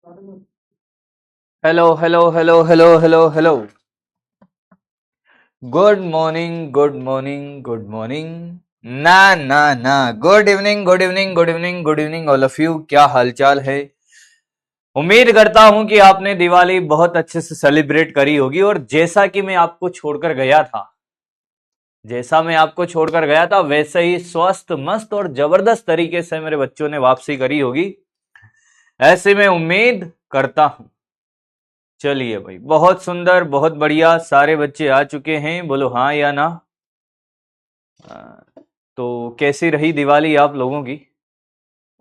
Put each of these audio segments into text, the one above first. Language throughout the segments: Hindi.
Hello hello hello hello hello hello. Good morning good morning good morning. ना ना ना, good evening good evening good evening good evening all of you. क्या हालचाल है? उम्मीद करता हूं कि आपने दिवाली बहुत अच्छे से सेलिब्रेट करी होगी। और जैसा मैं आपको छोड़कर गया था वैसे ही स्वस्थ मस्त और जबरदस्त तरीके से मेरे बच्चों ने वापसी करी होगी, ऐसे मैं उम्मीद करता हूं। चलिए भाई, बहुत सुंदर, बहुत बढ़िया, सारे बच्चे आ चुके हैं, बोलो हाँ या ना। आ, तो कैसी रही दिवाली आप लोगों की?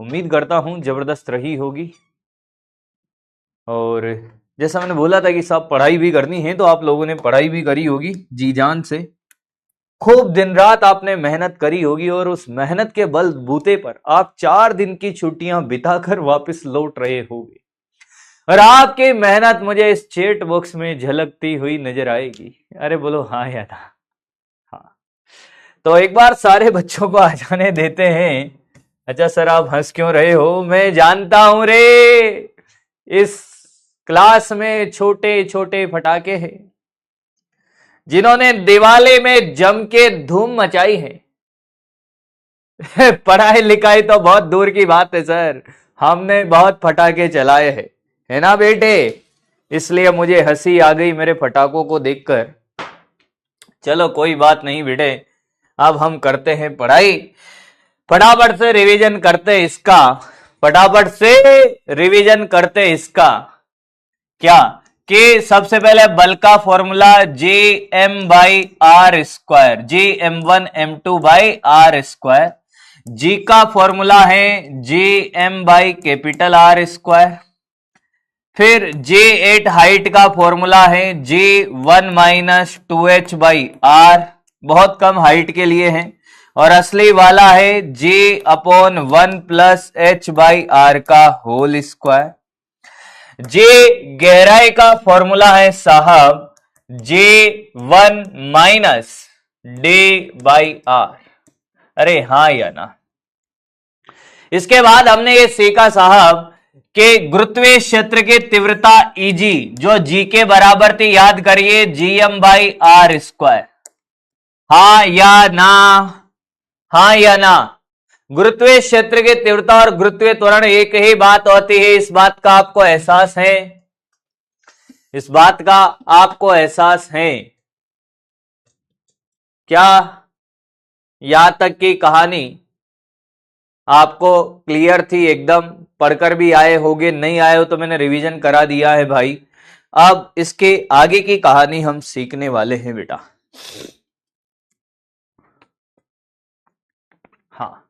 उम्मीद करता हूं जबरदस्त रही होगी। और जैसा मैंने बोला था कि साहब पढ़ाई भी करनी है, तो आप लोगों ने पढ़ाई भी करी होगी जी जान से। खूब दिन रात आपने मेहनत करी होगी और उस मेहनत के बलबूते पर आप 4 दिन की छुट्टियां बिताकर वापस लौट रहे होगे। और आपकी मेहनत मुझे इस चैट बॉक्स में झलकती हुई नजर आएगी। अरे बोलो हाँ या ना। हाँ, तो एक बार सारे बच्चों को आ जाने देते हैं। अच्छा सर, आप हंस क्यों रहे हो? मैं जानता हूं रे, इस क्लास में छोटे छोटे फटाके हैं जिन्होंने दिवाली में जम के धूम मचाई है। पढ़ाई लिखाई तो बहुत दूर की बात है सर, हमने बहुत फटाके चलाए हैं, है ना बेटे? इसलिए मुझे हंसी आ गई मेरे फटाकों को देखकर। चलो कोई बात नहीं बेटे, अब हम करते हैं पढ़ाई। फटाफट से रिवीजन करते इसका, फटाफट से रिवीजन करते इसका। क्या कि सबसे पहले बल का formula G M by R square, G M1 M2 by R square. G का फॉर्मूला है G M by capital R square. फिर J8 हाइट का फॉर्मूला है J1 - 2h/r, बहुत कम हाइट के लिए है। और असली वाला है J/1 + h/r का होल स्क्वायर। J गहराई का फॉर्मूला है साहब J1 - d/r। अरे हाँ या ना? इसके बाद हमने ये सीखा साहब कि गुरुत्वीय क्षेत्र की तीव्रता Eg जो G के बराबर थी, याद करिए Gm/r²। हाँ या ना? हाँ या ना? गुरुत्वीय क्षेत्र की तीव्रता और गुरुत्वीय त्वरण एक ही बात होती है, इस बात का आपको एहसास है? इस बात का आपको एहसास है क्या? यहां तक की कहानी आपको क्लियर थी एकदम? पढ़कर भी आए होगे, नहीं आए हो तो मैंने रिवीजन करा दिया है भाई। अब इसके आगे की कहानी हम सीखने वाले हैं बेटा। हाँ,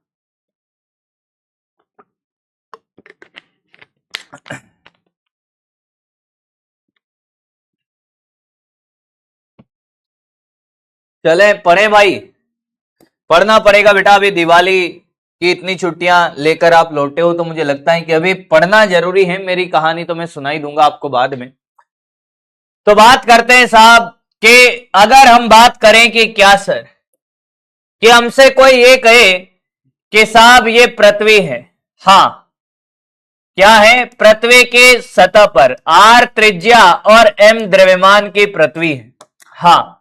चले पढ़े भाई, पढ़ना पड़ेगा बेटा। अभी दिवाली की इतनी छुट्टियां लेकर आप लौटे हो तो मुझे लगता है कि अभी पढ़ना जरूरी है। मेरी कहानी तो मैं सुनाई दूंगा आपको बाद में। तो बात करते हैं साहब कि अगर हम बात करें कि क्या सर, कि हमसे कोई ये कहे कि साहब ये पृथ्वी है। हाँ, क्या है? पृथ्वी के सतह पर r त्रिज्या और m द्रव्यमान की पृथ्वी है। हाँ,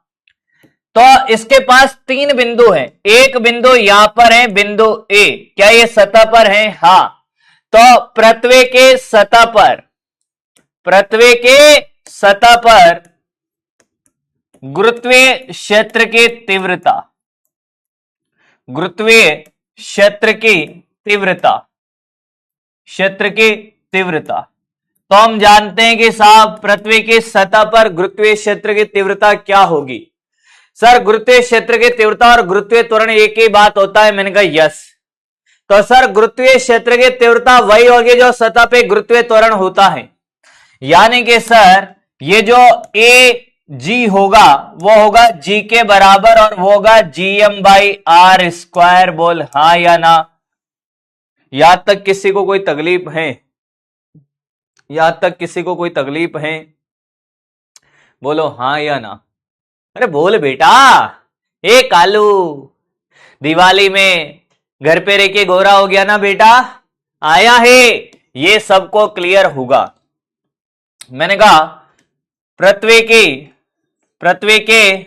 तो इसके पास 3 बिंदु हैं। एक बिंदु यहां पर है, बिंदु ए। क्या ये सतह पर है? हाँ। तो पृथ्वी के सतह पर, पृथ्वी के सतह पर गुरुत्वीय क्षेत्र की तीव्रता, गुरुत्वीय क्षेत्र की तीव्रता, क्षेत्र की तीव्रता। तो हम जानते हैं कि साहब पृथ्वी की सतह पर गुरुत्वीय क्षेत्र की तीव्रता क्या होगी? सर गुरुत्वीय क्षेत्र की तीव्रता और गुरुत्वीय त्वरण एक ही बात होता है। मैंने कहा यस। तो सर गुरुत्वीय क्षेत्र की तीव्रता वही होगी जो सतह पे गुरुत्वीय त्वरण होता है। यानी कि सर ये जो ए जी होगा वो होगा जी के बराबर और वो होगा Gm/r²। बोल हाँ या ना? यहां तक किसी को कोई तकलीफ है? यहां तक किसी को कोई तकलीफ है? बोलो हाँ या ना? अरे बोल बेटा। ए कालू, दिवाली में घर पे रह के गोरा हो गया ना बेटा? आया है, ये सबको क्लियर होगा। मैंने कहा पृथ्वी के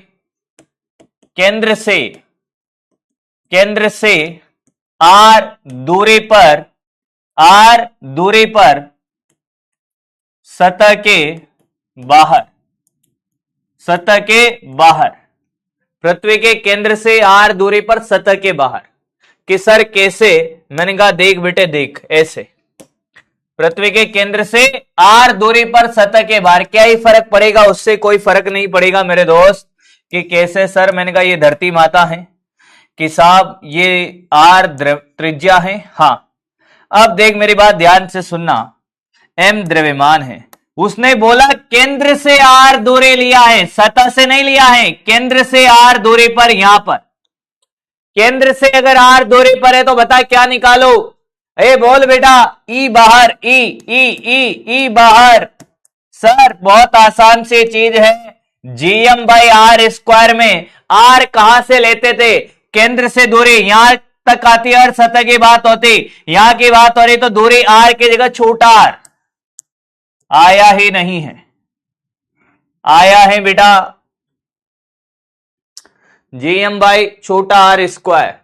केंद्र से r दूरी पर सतह के बाहर पृथ्वी के केंद्र से r दूरी पर सतह के बाहर कि सर कैसे? मैंने कहा देख बेटे देख, ऐसे पृथ्वी के केंद्र से r दूरी पर सतह के बाहर क्या ही फर्क पड़ेगा? उससे कोई फर्क नहीं पड़ेगा मेरे दोस्त। कि कैसे सर? मैंने कहा ये धरती माता है कि साहब ये r त्रिज्या है। हाँ, अब देख मेरी बात ध्यान से सुनना, m द्रव्यमान है। उसने बोला केंद्र से r दूरी लिया है, सतह से नहीं लिया है, केंद्र से r दूरी पर। यहां पर केंद्र से अगर r दूरी पर है तो बता क्या निकालो? ए बोल बेटा, ई बाहर, ई बाहर। सर बहुत आसान सी चीज है, gm/r² में r कहां से लेते थे? केंद्र से दूरी, यहां तक आती है और सतह की बात होती, यहां की बात हो रही तो दूरी r की जगह छोटा r आया ही नहीं है, आया है बेटा gm/छोटा r²।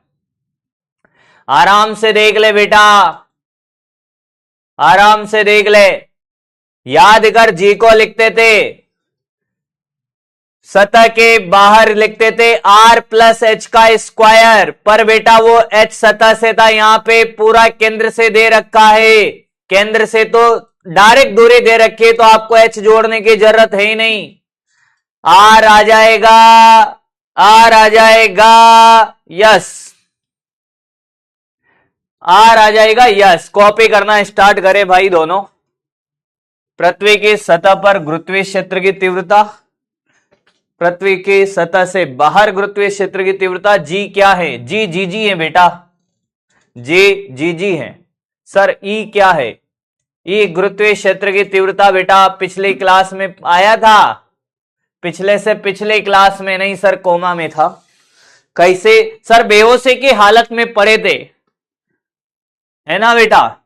आराम से देख ले बेटा, आराम से देख ले, याद कर जी को लिखते थे सतह के बाहर लिखते थे r+h², पर बेटा वो h सतह से था, यहां पे पूरा केंद्र से दे रखा है, केंद्र से तो डायरेक्ट दूरी दे रखी है, तो आपको h जोड़ने की जरूरत है ही नहीं। r आ जाएगा, r आ जाएगा, यस, r आ जाएगा, यस। कॉपी करना स्टार्ट करे भाई दोनों। पृथ्वी की सतह पर गुरुत्वीय क्षेत्र की तीव्रता, पृथ्वी की सतह से बाहर गुरुत्वीय क्षेत्र की तीव्रता जी क्या है? जी जी जी है बेटा, जी जी जी है। सर ई क्या है? ई गुरुत्वीय क्षेत्र की तीव्रता बेटा पिछली क्लास में आया था, पिछले से पिछले क्लास में नहीं सर, कोमा में था। कैसे सर? बेहोशी की हालत में पड़े थे, है ना बेटा?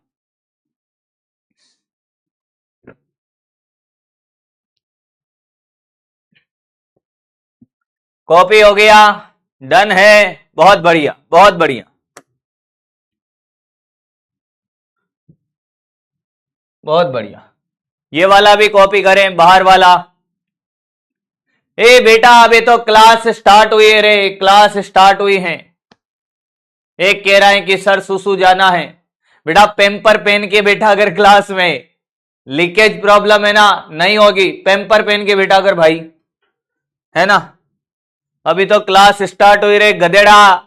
कॉपी हो गया, डन है, बहुत बढ़िया बहुत बढ़िया बहुत बढ़िया। ये वाला भी कॉपी करें, बाहर वाला। ए बेटा अभी तो क्लास स्टार्ट हुई है रे, क्लास स्टार्ट हुई है। एक कह रहा है कि सर सुसु जाना है। बेटा पेम्पर पेन के बेटा अगर क्लास में लीकेज प्रॉब्लम है ना, नहीं होगी, पेम्पर पेन के बेटा अगर भाई, है ना? अभी तो क्लास स्टार्ट हुई रे गधेड़ा।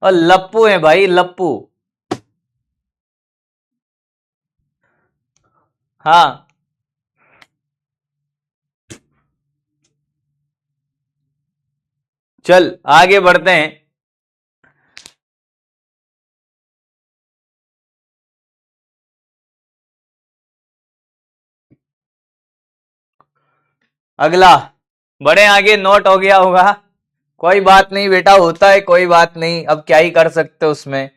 और लप्पू है भाई, लप्पू। हाँ चल आगे बढ़ते हैं। अगला बड़े आगे नोट हो गया होगा, कोई बात नहीं बेटा, होता है, कोई बात नहीं, अब क्या ही कर सकते उसमें,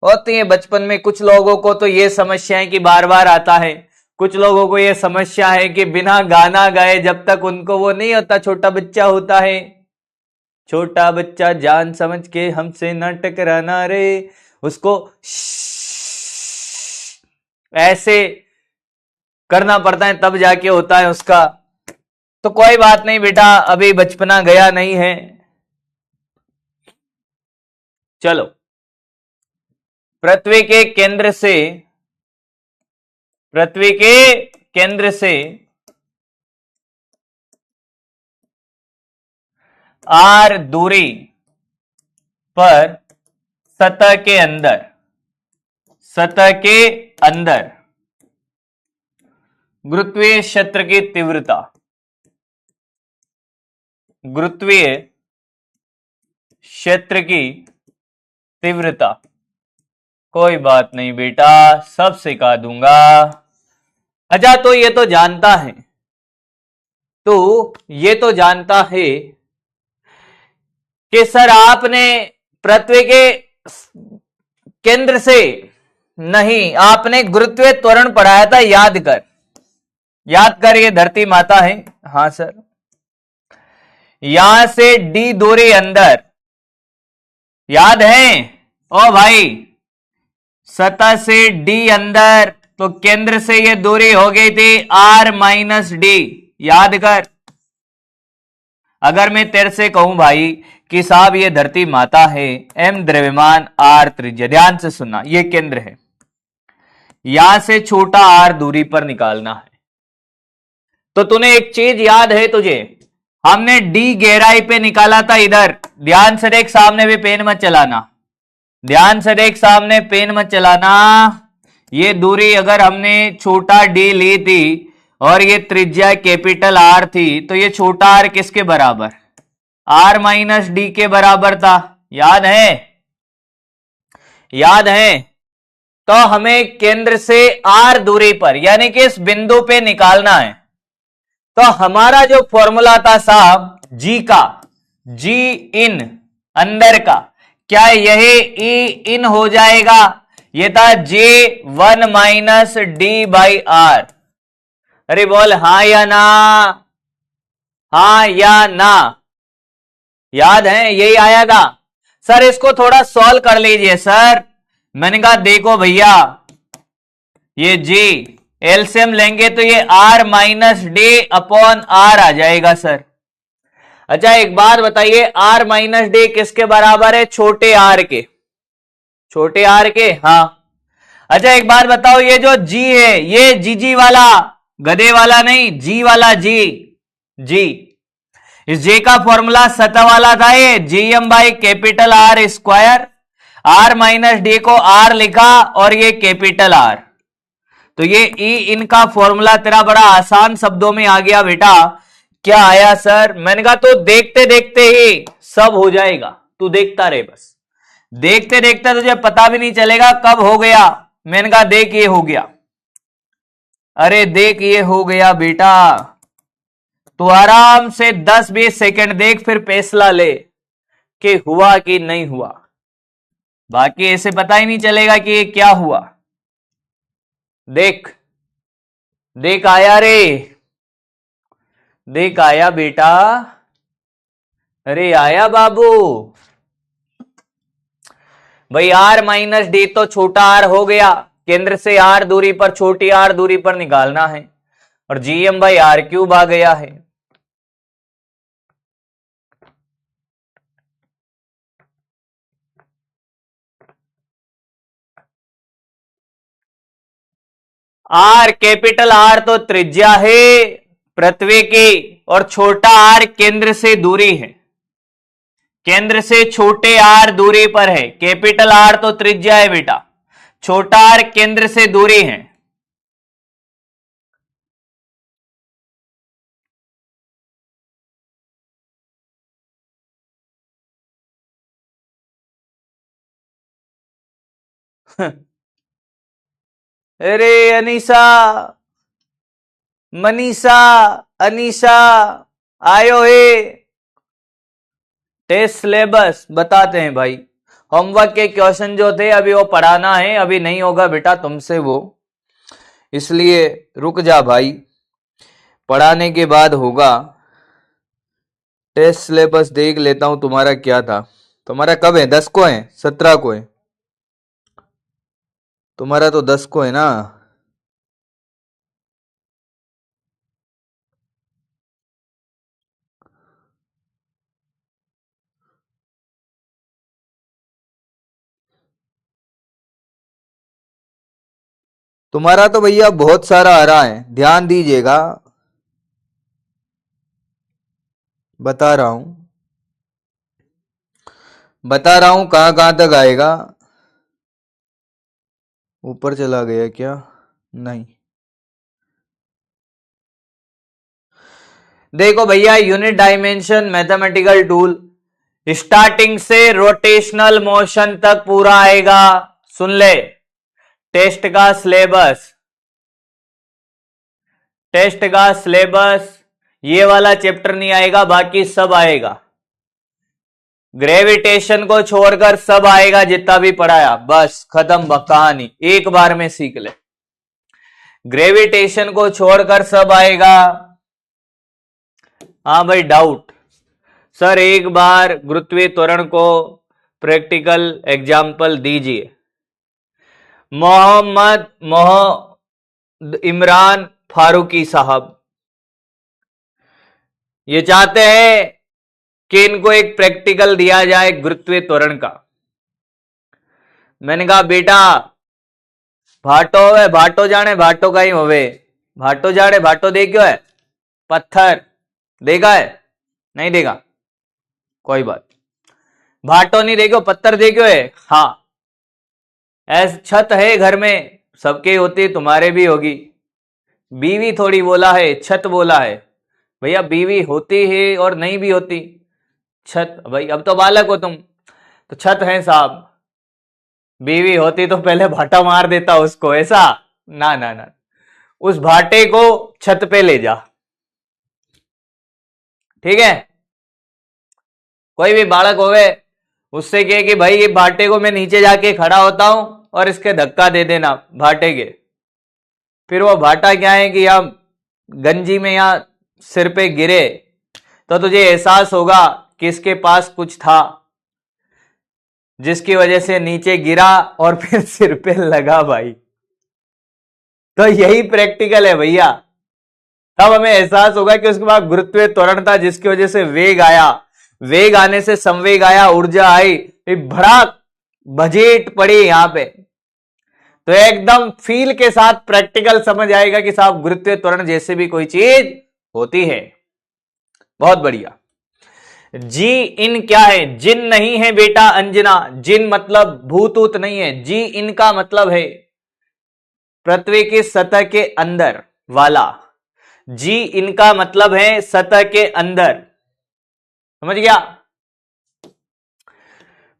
होती है बचपन में। कुछ लोगों को तो ये समस्या है कि बार बार आता है, कुछ लोगों को ये समस्या है कि बिना गाना गाए जब तक उनको वो नहीं होता, छोटा बच्चा होता है, छोटा बच्चा जान समझ के हमसे न टकराना रे, उसको ऐसे करना पड़ता है तब जाके होता है उसका। तो कोई बात नहीं बेटा, अभी बचपना गया नहीं है। चलो, पृथ्वी के केंद्र से r दूरी पर सतह के अंदर गुरुत्वीय क्षेत्र की तीव्रता, गुरुत्वीय क्षेत्र की तीव्रता, कोई बात नहीं बेटा, सब सिखा दूंगा। अच्छा तो ये तो जानता है, कि सर आपने पृथ्वी के केंद्र से, नहीं, आपने गुरुत्वीय त्वरण पढ़ाया था, याद कर, याद कर, ये धरती माता है। हाँ सर, यहां से डी दूरी अंदर, याद है ओ भाई, सतह से डी अंदर, तो केंद्र से ये दूरी हो गई थी r माइनस डी, याद कर। अगर मैं तेरे से कहूं भाई कि साहब ये धरती माता है, m द्रव्यमान, r त्रिज्या, ध्यान से सुनना, ये केंद्र है, यहां से छोटा r दूरी पर निकालना है, तो तूने एक चीज याद है तुझे, हमने d गहराई पे निकाला था इधर, ध्यान से देख, सामने भी पेन मत चलाना, ध्यान से देख, सामने पेन मत चलाना। ये दूरी अगर हमने छोटा d ली थी और ये त्रिज्या कैपिटल R थी, तो ये छोटा r किसके बराबर, r माइनस डी के बराबर था, याद है, याद है। तो हमें केंद्र से r दूरी पर, यानी कि इस बिंदु पे निकालना है, तो हमारा जो फॉर्मूला था साहब g का, g इन अंदर का, क्या यही ई इन हो जाएगा, ये था J1 minus D by are, अरे बोल हाँ या ना, हाँ या ना, याद है, यही आया था सर। इसको थोड़ा सॉल्व कर लीजिए सर। मैंने कहा देखो भैया, ये G एलसीएम लेंगे तो ये R minus D upon R आ जाएगा सर। अच्छा एक बात बताइए, R माइनस डी किसके बराबर है, छोटे r के, छोटे r के, हाँ। अच्छा एक बात बताओ, ये जो G है, ये जी वाला, गधे वाला नहीं, G वाला, G, इस J का फॉर्मूला सतह वाला था, ये GM by capital R square, R minus D को R लिखा और ये कैपिटल R, तो ये E इनका फॉर्मूला तेरा बड़ा आसान शब्दों में आ गया बेटा। क्या आया सर, मैंने कहा तो देखते देखते ही सब हो जाएगा, तू देखता रहे, बस देखते देखते तुझे पता भी नहीं चलेगा कब हो गया। मैंने कहा देख ये हो गया, अरे देख ये हो गया बेटा, तो आराम से 10-20 सेकंड देख, फिर फैसला ले कि हुआ कि नहीं हुआ, बाकी ऐसे पता ही नहीं चलेगा कि ये क्या हुआ। देख देख आया रे, देख आया बेटा, अरे आया बाबू भाई। R माइनस डी तो छोटा r हो गया, केंद्र से r दूरी पर, छोटी r दूरी पर निकालना है, और GM बाई आर क्यूब आ गया है। R कैपिटल R तो त्रिज्या है पृथ्वी की, और छोटा r केंद्र से दूरी है, केंद्र से छोटे r दूरी पर है, कैपिटल R तो त्रिज्या है बेटा, छोटा r केंद्र से दूरी है। अरे अनीसा, मनीषा, अनीशा आयो है, टेस्ट सिलेबस बताते हैं भाई, होमवर्क के क्वेश्चन जो थे अभी वो पढ़ाना है, अभी नहीं होगा बेटा तुमसे वो, इसलिए रुक जा भाई, पढ़ाने के बाद होगा। टेस्ट सिलेबस देख लेता हूं तुम्हारा क्या था, तुम्हारा कब है, 10 को है, 17 को है, तुम्हारा तो 10 को है ना। तुम्हारा तो भैया बहुत सारा आ रहा है, ध्यान दीजिएगा, बता रहा हूं, बता रहा हूं कहां कहां तक आएगा। ऊपर चला गया क्या, नहीं, देखो भैया, unit dimension mathematical tool, starting से रोटेशनल मोशन तक पूरा आएगा, सुन ले। टेस्ट का सिलेबस, टेस्ट का सिलेबस, ये वाला चैप्टर नहीं आएगा, बाकी सब आएगा, ग्रेविटेशन को छोड़कर सब आएगा जितना भी पढ़ाया, बस खत्म कहानी, एक बार में सीख ले। ग्रेविटेशन को छोड़कर सब आएगा। हाँ भाई डाउट, सर एक बार गुरुत्वीय त्वरण को प्रैक्टिकल एग्जाम्पल दीजिए। मोहम्मद इमरान फारूकी साहब ये चाहते हैं कि इनको एक प्रैक्टिकल दिया जाए गुरुत्वीय त्वरण का। मैंने कहा बेटा भाटो है, भाटो जाने भाटो का ही होवे, भाटो जाने भाटो देखो है, पत्थर देखा है नहीं देखा, कोई बात, भाटो नहीं देखो पत्थर देखो है। हाँ ऐस छत है घर में, सबके होती तुम्हारे भी होगी। बीवी थोड़ी बोला है, छत बोला है भैया, बीवी होती है और नहीं भी होती। छत भाई अब तो बालक हो तुम, तो छत है साहब, बीवी होती तो पहले भाटा मार देता उसको, ऐसा ना ना ना, उस भाटे को छत पे ले जा, ठीक है। कोई भी बालक होवे उससे कहे कि भाई ये भाटे को मैं नीचे जाके खड़ा होता हूं और इसके धक्का दे देना भाटे के, फिर वो भाटा क्या है कि या गंजी में या सिर पे गिरे तो तुझे एहसास होगा कि इसके पास कुछ था जिसकी वजह से नीचे गिरा और फिर सिर पे लगा भाई। तो यही प्रैक्टिकल है भैया, तब हमें एहसास होगा कि उसके बाद गुरुत्वीय त्वरण था जिसकी वजह से वेग आया, वेग आने से संवेग आया, ऊर्जा आई, भड़ाक बजेट पड़ी यहां पे। तो एकदम फील के साथ प्रैक्टिकल समझ आएगा कि साहब गुरुत्वीय त्वरण जैसे भी कोई चीज होती है। बहुत बढ़िया। जी इन क्या है? जिन नहीं है बेटा अंजना, जिन मतलब भूत ऊत नहीं है, जी इन का मतलब है पृथ्वी की सतह के अंदर वाला, जी इनका मतलब है सतह के अंदर, समझ गया?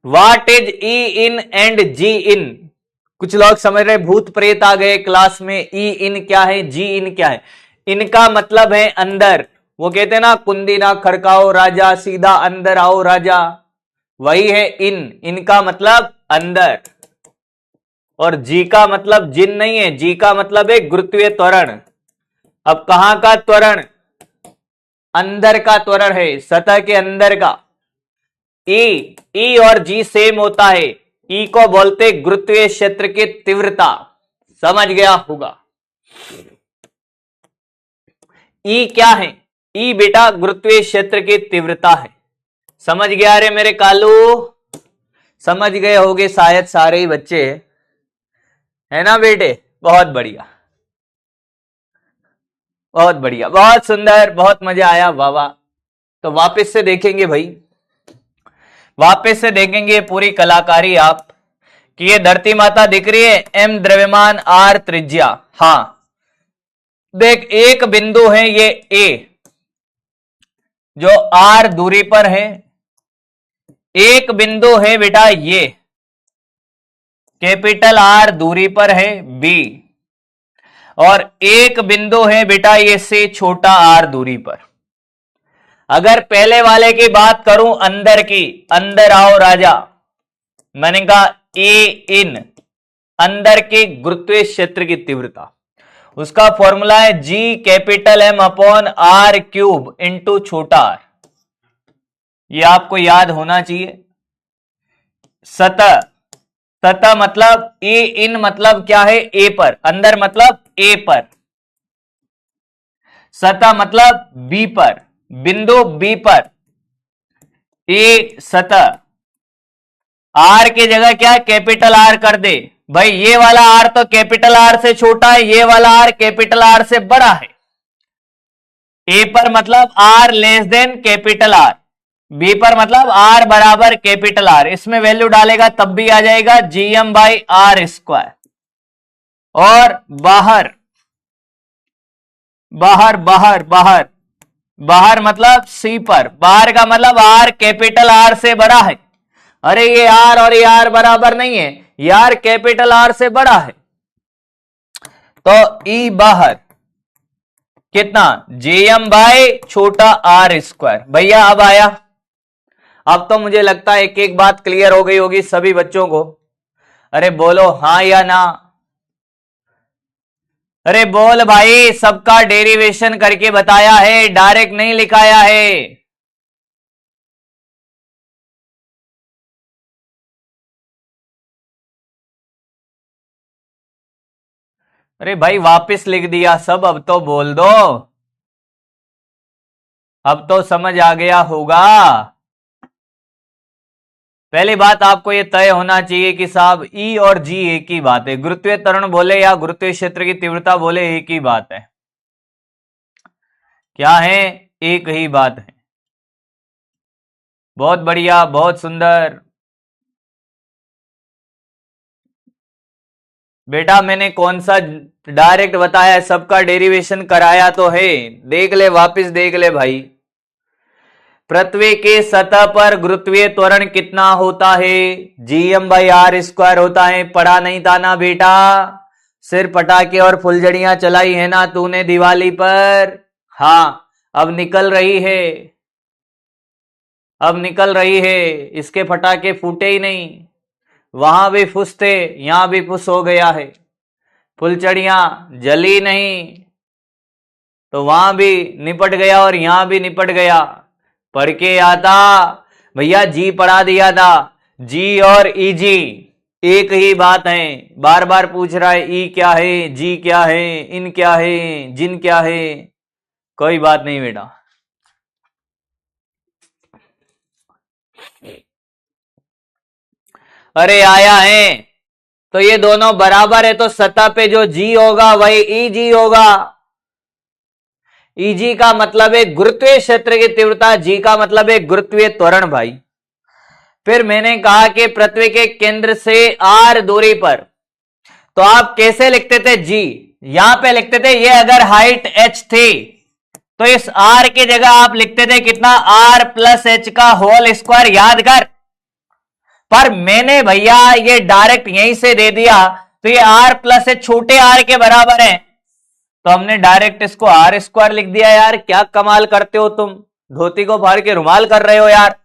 What is E in and G in? कुछ लोग समझ रहे भूत प्रेत आ गए क्लास में, ई इन क्या है, जी इन क्या है? इनका मतलब है अंदर। वो कहते हैं ना कुंदी ना खड़काओ राजा, सीधा अंदर आओ राजा, वही है इन, इनका मतलब अंदर। और जी का मतलब जिन नहीं है, जी का मतलब है गुरुत्वीय त्वरण। अब कहां का त्वरण? अंदर का त्वरण है, सतह के अंदर का। ई और जी सेम होता है, ई को बोलते गुरुत्वीय क्षेत्र की तीव्रता, समझ गया होगा। ई क्या है? ई बेटा गुरुत्वीय क्षेत्र की तीव्रता है, समझ गया रे मेरे कालू? समझ गए होगे शायद सारे ही बच्चे, है ना बेटे? बहुत बढ़िया, बहुत बढ़िया, बहुत सुंदर, बहुत मजा आया, वाह वाह। तो वापस से देखेंगे भाई, वापस से देखेंगे पूरी कलाकारी आप, कि ये धरती माता दिख रही है, एम द्रव्यमान आर त्रिज्या। हां देख एक बिंदु है ये ए, जो आर दूरी पर है, एक बिंदु है बेटा ये कैपिटल आर दूरी पर है बी, और एक बिंदु है बेटा ये से छोटा आर दूरी पर। अगर पहले वाले की बात करूं अंदर की, अंदर आओ राजा, मैंने कहा ए इन, अंदर के गुरुत्वीय क्षेत्र की तीव्रता, उसका फॉर्मूला है G capital M upon R cube into छोटा आर। ये आपको याद होना चाहिए। सतह, सतह मतलब ए इन मतलब क्या है? ए पर, अंदर मतलब ए पर, सतह मतलब बी पर, बिंदु बी पर ए सतह, आर की जगह क्या कैपिटल आर कर दे भाई, ये वाला आर तो कैपिटल आर से छोटा है, ये वाला आर कैपिटल आर से बड़ा है। ए पर मतलब r less than capital R, b पर मतलब आर बराबर कैपिटल आर, इसमें वैल्यू डालेगा तब भी आ जाएगा जीएम बाई आर स्क्वायर। और बाहर, बाहर बाहर बाहर, बाहर मतलब सी पर, बाहर का मतलब आर कैपिटल आर से बड़ा है। अरे ये आर और ये आर बराबर नहीं है, ये आर कैपिटल आर से बड़ा है। तो ई बाहर कितना? जेएम बाय छोटा आर स्क्वायर। भैया अब आया, अब तो मुझे लगता है एक एक बात क्लियर हो गई होगी सभी बच्चों को। अरे बोलो हाँ या ना। अरे बोल भाई, सबका डेरिवेशन करके बताया है, डायरेक्ट नहीं लिखाया है। अरे भाई वापस लिख दिया सब, अब तो बोल दो, अब तो समझ आ गया होगा। पहली बात आपको यह तय होना चाहिए कि साहब ई और जी एक ही बात है, गुरुत्वीय त्वरण बोले या गुरुत्वीय क्षेत्र की तीव्रता बोले एक ही बात है। क्या है? एक ही बात है। बहुत बढ़िया, बहुत सुंदर बेटा। मैंने कौन सा डायरेक्ट बताया, सबका डेरिवेशन कराया तो है, देख ले वापस देख ले भाई। पृथ्वी की सतह पर गुरुत्वीय त्वरण कितना होता है? Gm/r² होता है। पढ़ा नहीं था ना बेटा? सिर्फ पटाखे और फुलझड़ियां चलाई है ना तूने दिवाली पर? हाँ, अब निकल रही है, अब निकल रही है। इसके पटाखे फूटे ही नहीं, वहां भी फुस थे, यहां भी फुस हो गया है। फुलझड़ियां जली नहीं तो वहां भी निपट गया और यहां भी निपट गया। पढ़ के आता भैया, जी पढ़ा दिया था। जी और ईजी एक ही बात है। बार बार पूछ रहा है ई क्या है, जी क्या है, इन क्या है, जिन क्या है। कोई बात नहीं बेटा। अरे आया है तो ये दोनों बराबर है, तो सतह पे जो जी होगा वही ई जी होगा। ईजी का मतलब है गुरुत्वीय क्षेत्र की तीव्रता, जी का मतलब है गुरुत्वीय त्वरण भाई। फिर मैंने कहा कि पृथ्वी के केंद्र से आर दूरी पर, तो आप कैसे लिखते थे जी? यहां पे लिखते थे, ये अगर हाइट h थी तो इस r की जगह आप लिखते थे कितना, r+h का होल स्क्वायर। याद कर। पर मैंने भैया ये डायरेक्ट यहीं से दे दिया, तो ये r+h छोटे r के बराबर है, तो हमने डायरेक्ट इसको r² लिख दिया। यार क्या कमाल करते हो तुम, धोती को फाड़ के रुमाल कर रहे हो यार।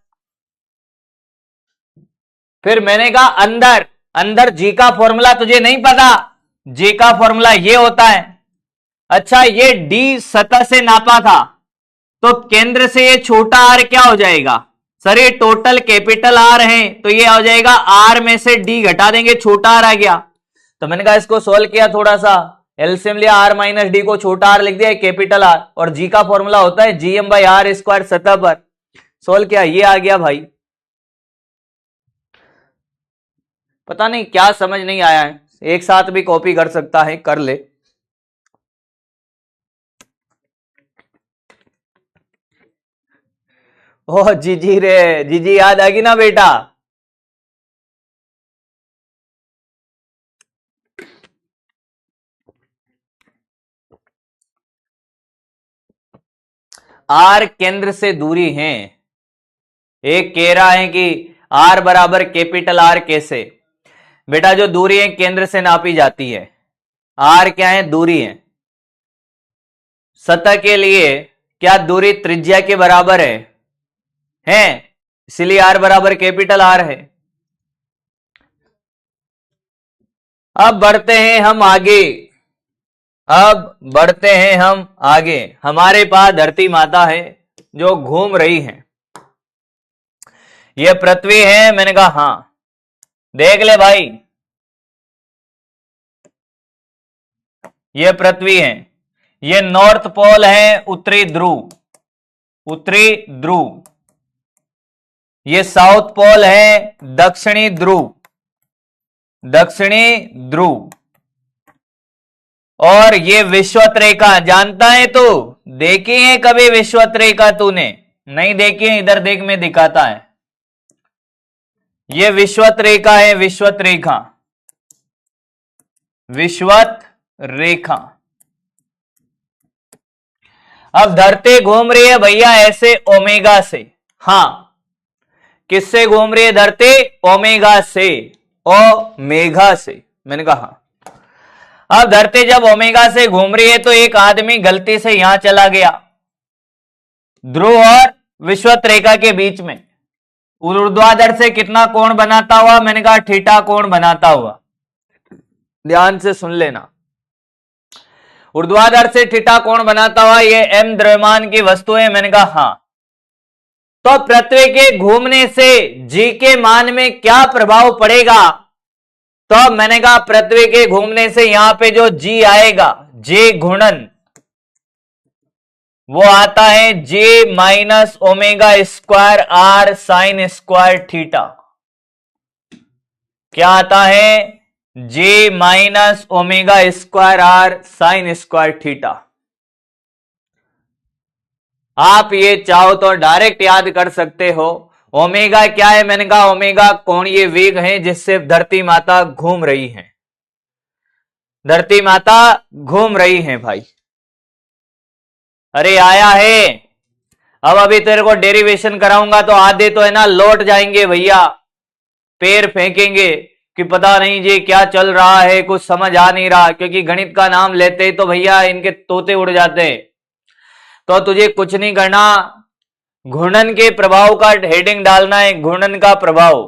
फिर मैंने कहा अंदर, अंदर जी का फॉर्मूला तुझे नहीं पता? जी का फॉर्मूला ये होता है। अच्छा, ये डी सतह से नापा था, तो केंद्र से ये छोटा आर क्या हो जाएगा? सर ये टोटल कैपिटल आर है, तो ये हो जाएगा आर में से डी घटा देंगे, छोटा आर आ गया। तो मैंने कहा इसको सोल्व किया, थोड़ा सा एलसीएम लिया, आर माइनस डी को छोटा आर लिख दिया, कैपिटल आर, और जी का फॉर्मूला होता है Gm/r² सतह पर। सोल्व किया, ये आ गया भाई। पता नहीं क्या समझ नहीं आया है, एक साथ भी कॉपी कर सकता है, कर ले। ओह जीजी रे, जीजी याद आ गई ना बेटा? आर केंद्र से दूरी है। एक कह रहा है कि आर बराबर कैपिटल आर कैसे? बेटा जो दूरी है केंद्र से नापी जाती है। आर क्या है? दूरी है। सतह के लिए क्या दूरी त्रिज्या के बराबर है? इसलिए आर बराबर कैपिटल आर है। अब बढ़ते हैं हम आगे, अब बढ़ते हैं हम आगे। हमारे पास धरती माता है जो घूम रही है, यह पृथ्वी है। मैंने कहा हां, देख ले भाई, यह पृथ्वी है, यह नॉर्थ पोल है, उत्तरी ध्रुव, उत्तरी ध्रुव। यह साउथ पोल है, दक्षिणी ध्रुव, दक्षिणी ध्रुव। और ये विषुवत रेखा जानता है तू? देखी है कभी विषुवत रेखा तूने? नहीं देखी है? इधर देख, में दिखाता है। ये विषुवत रेखा है, विषुवत रेखा, विषुवत रेखा। अब धरती घूम रही है भैया ऐसे ओमेगा से। हां, किससे घूम रही है धरती? ओमेगा से, ओमेगा से। मैंने कहा अब धरती जब ओमेगा से घूम रही है तो एक आदमी गलती से यहां चला गया, ध्रुव और विषुवत रेखा के बीच में। ऊर्ध्वाधर से कितना कोण बनाता हुआ? मैंने कहा थीटा कोण बनाता हुआ। ध्यान से सुन लेना, ऊर्ध्वाधर से थीटा कोण बनाता हुआ ये m द्रव्यमान की वस्तु है। मैंने कहा हां। तो पृथ्वी के घूमने से g के मान में क्या प्रभाव पड़ेगा? तो मैंने कहा पृथ्वी के घूमने से यहां पे जो g आएगा, j घूर्णन, वो आता है j minus omega square r sign square theta. क्या आता है? j minus omega square r sign square theta. आप ये चाहो तो डायरेक्ट याद कर सकते हो। ओमेगा क्या है? मैंने कहा ओमेगा कोणीय वेग है जिससे धरती माता घूम रही है। धरती माता घूम रही है भाई। अरे आया है। अब अभी तेरे को डेरिवेशन कराऊंगा तो आधे तो है ना लौट जाएंगे भैया, पैर फेंकेंगे कि पता नहीं जी क्या चल रहा है, कुछ समझ आ नहीं रहा। क्योंकि गणित का नाम लेते ही तो भैया इनके तोते उड़ जाते हैं। तो तुझे कुछ नहीं करना, घूर्णन के प्रभाव का हेडिंग डालना है। घूर्णन का प्रभाव,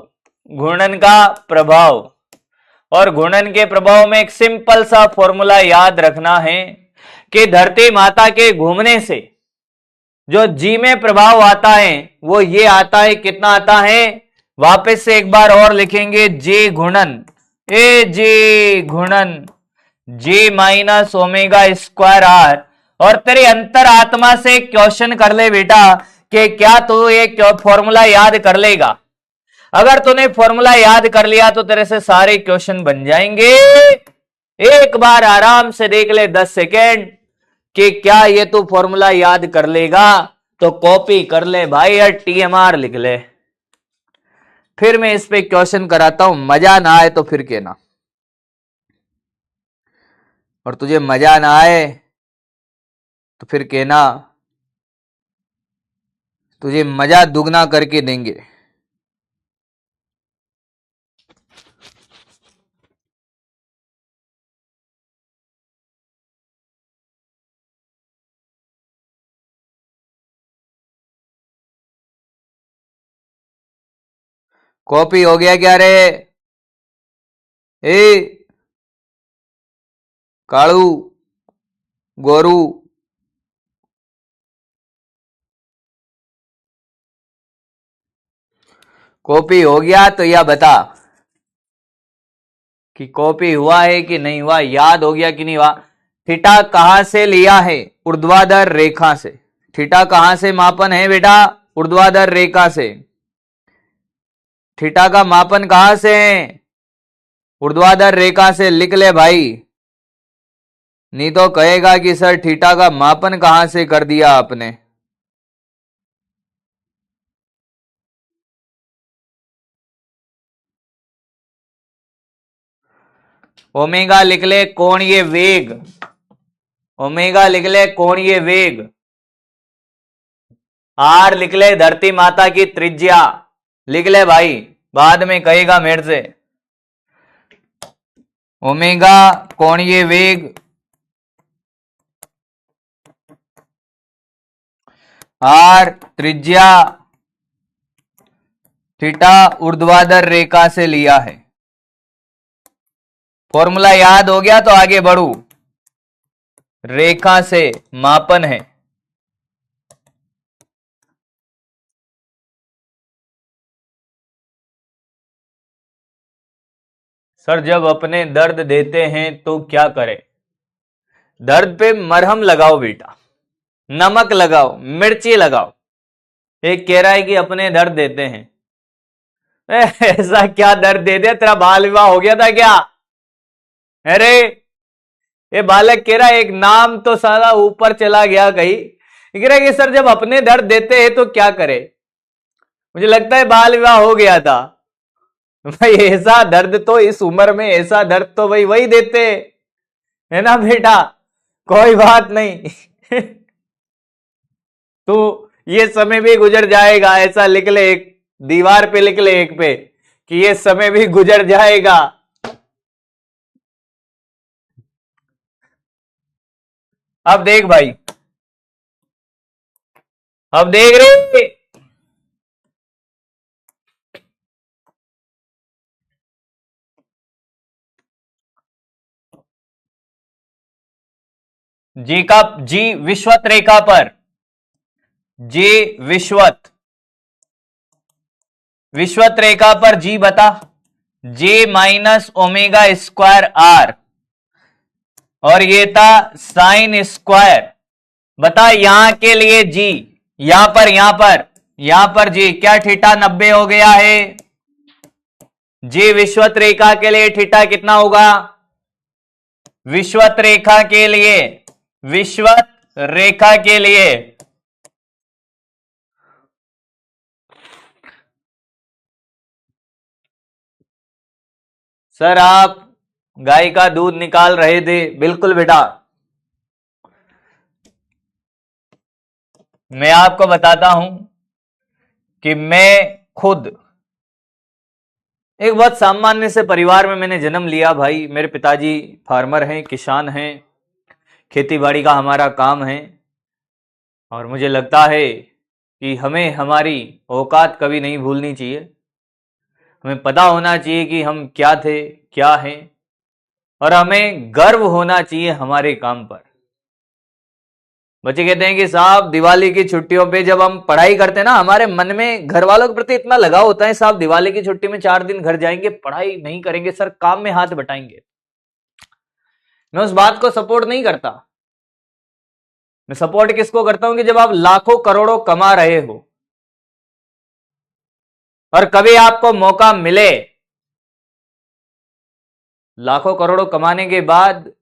घूर्णन का प्रभाव। और घूर्णन के प्रभाव में एक सिंपल सा फॉर्मूला याद रखना है कि धरती माता के घूमने से जो जी में प्रभाव आता है वो ये आता है। कितना आता है? वापस से एक बार और लिखेंगे, जे घूर्णन, ए जे घूर्णन, जे माइनस ओमेगा स्क्वायर आर। और तेरी अंतर आत्मा से क्वेश्चन कर ले बेटा कि क्या तू एक फॉर्मूला याद कर लेगा। अगर तूने फॉर्मूला याद कर लिया तो तेरे से सारे क्वेश्चन बन जाएंगे। एक बार आराम से देख ले 10 सेकेंड कि क्या ये तू फॉर्मूला याद कर लेगा। तो कॉपी कर ले भाई और टीएमआर लिख ले। फिर मैं इस पे क्वेश्चन कराता हूं, मजा ना आए तो फिर कहना। और तुझे मजा ना आए तो फिर कहना, तुझे मजा दुगना करके देंगे। कॉपी हो गया क्या रे? ए कालू, गोरू, कॉपी हो गया तो यह बता कि कॉपी हुआ है कि नहीं हुआ, याद हो गया कि नहीं हुआ। थीटा कहां से लिया है? ऊर्ध्वाधर रेखा से। थीटा कहां से मापन है बेटा? ऊर्ध्वाधर रेखा से। थीटा का मापन कहां से है? ऊर्ध्वाधर रेखा से। लिख ले भाई, नहीं तो कहेगा कि सर थीटा का मापन कहां से कर दिया आपने। ओमेगा लिख ले कोणीय वेग, ओमेगा लिख ले कोणीय वेग। आर लिख ले धरती माता की त्रिज्या। लिख ले भाई, बाद में कहेगा मेरे से। ओमेगा कोणीय वेग, आर त्रिज्या, थीटा ऊर्ध्वाधर रेखा से लिया है। फॉर्मूला याद हो गया तो आगे बढ़ू। रेखा से मापन है। सर जब अपने दर्द देते हैं तो क्या करें? दर्द पे मरहम लगाओ बेटा, नमक लगाओ, मिर्ची लगाओ। एक कह रहा है कि अपने दर्द देते हैं। ऐसा क्या दर्द दे दिया? तेरा बाल विवाह हो गया था क्या? अरे ये बालक कह रहा है, एक नाम तो सारा ऊपर चला गया कहीं। कह रहा है कि सर जब अपने दर्द देते हैं तो क्या करें? मुझे लगता है बाल विवाह हो गया था भाई। ऐसा दर्द तो इस उम्र में, ऐसा दर्द तो भाई वही देते है ना बेटा। कोई बात नहीं तू ये समय भी गुजर जाएगा। ऐसा लिख ले, एक दीवार पे लिख ले एक पे कि ये समय भी गुजर जाएगा। अब देख भाई, अब देख रहे, जी विश्वत रेखा पर, जी विश्वत रेखा पर जी बता जे माइनस ओमेगा स्क्वायर आर, और ये था साइन स्क्वायर बता यहां के लिए जी, यहां पर जी क्या थीटा 90 हो गया है। जी विश्वत रेखा के लिए थीटा कितना होगा, विश्वत रेखा के लिए, विश्वत रेखा के लिए सर आप गाय का दूध निकाल रहे थे, बिल्कुल बेटा। मैं आपको बताता हूं कि मैं खुद एक बहुत सामान्य से परिवार में मैंने जन्म लिया भाई। मेरे पिताजी फार्मर हैं, किसान हैं, खेतीबाड़ी का हमारा काम है, और मुझे लगता है कि हमें हमारी औकात कभी नहीं भूलनी चाहिए। हमें पता होना चाहिए कि हम क्या थे, क्या हैं, और हमें गर्व होना चाहिए हमारे काम पर। बच्चे कहते हैं कि साहब दिवाली की छुट्टियों पे जब हम पढ़ाई करते हैं ना, हमारे मन में घर वालों के प्रति इतना लगाव होता है, साहब दिवाली की छुट्टी में 4 दिन घर जाएंगे, पढ़ाई नहीं करेंगे सर, काम में हाथ बटाएंगे। मैं उस बात को सपोर्ट नहीं करता। मैं सपोर्ट किसको करता हूं कि जब आप लाखों करोड़ों कमा रहे हो और कभी आपको मौका मिले, लाखों करोड़ों कमाने के बाद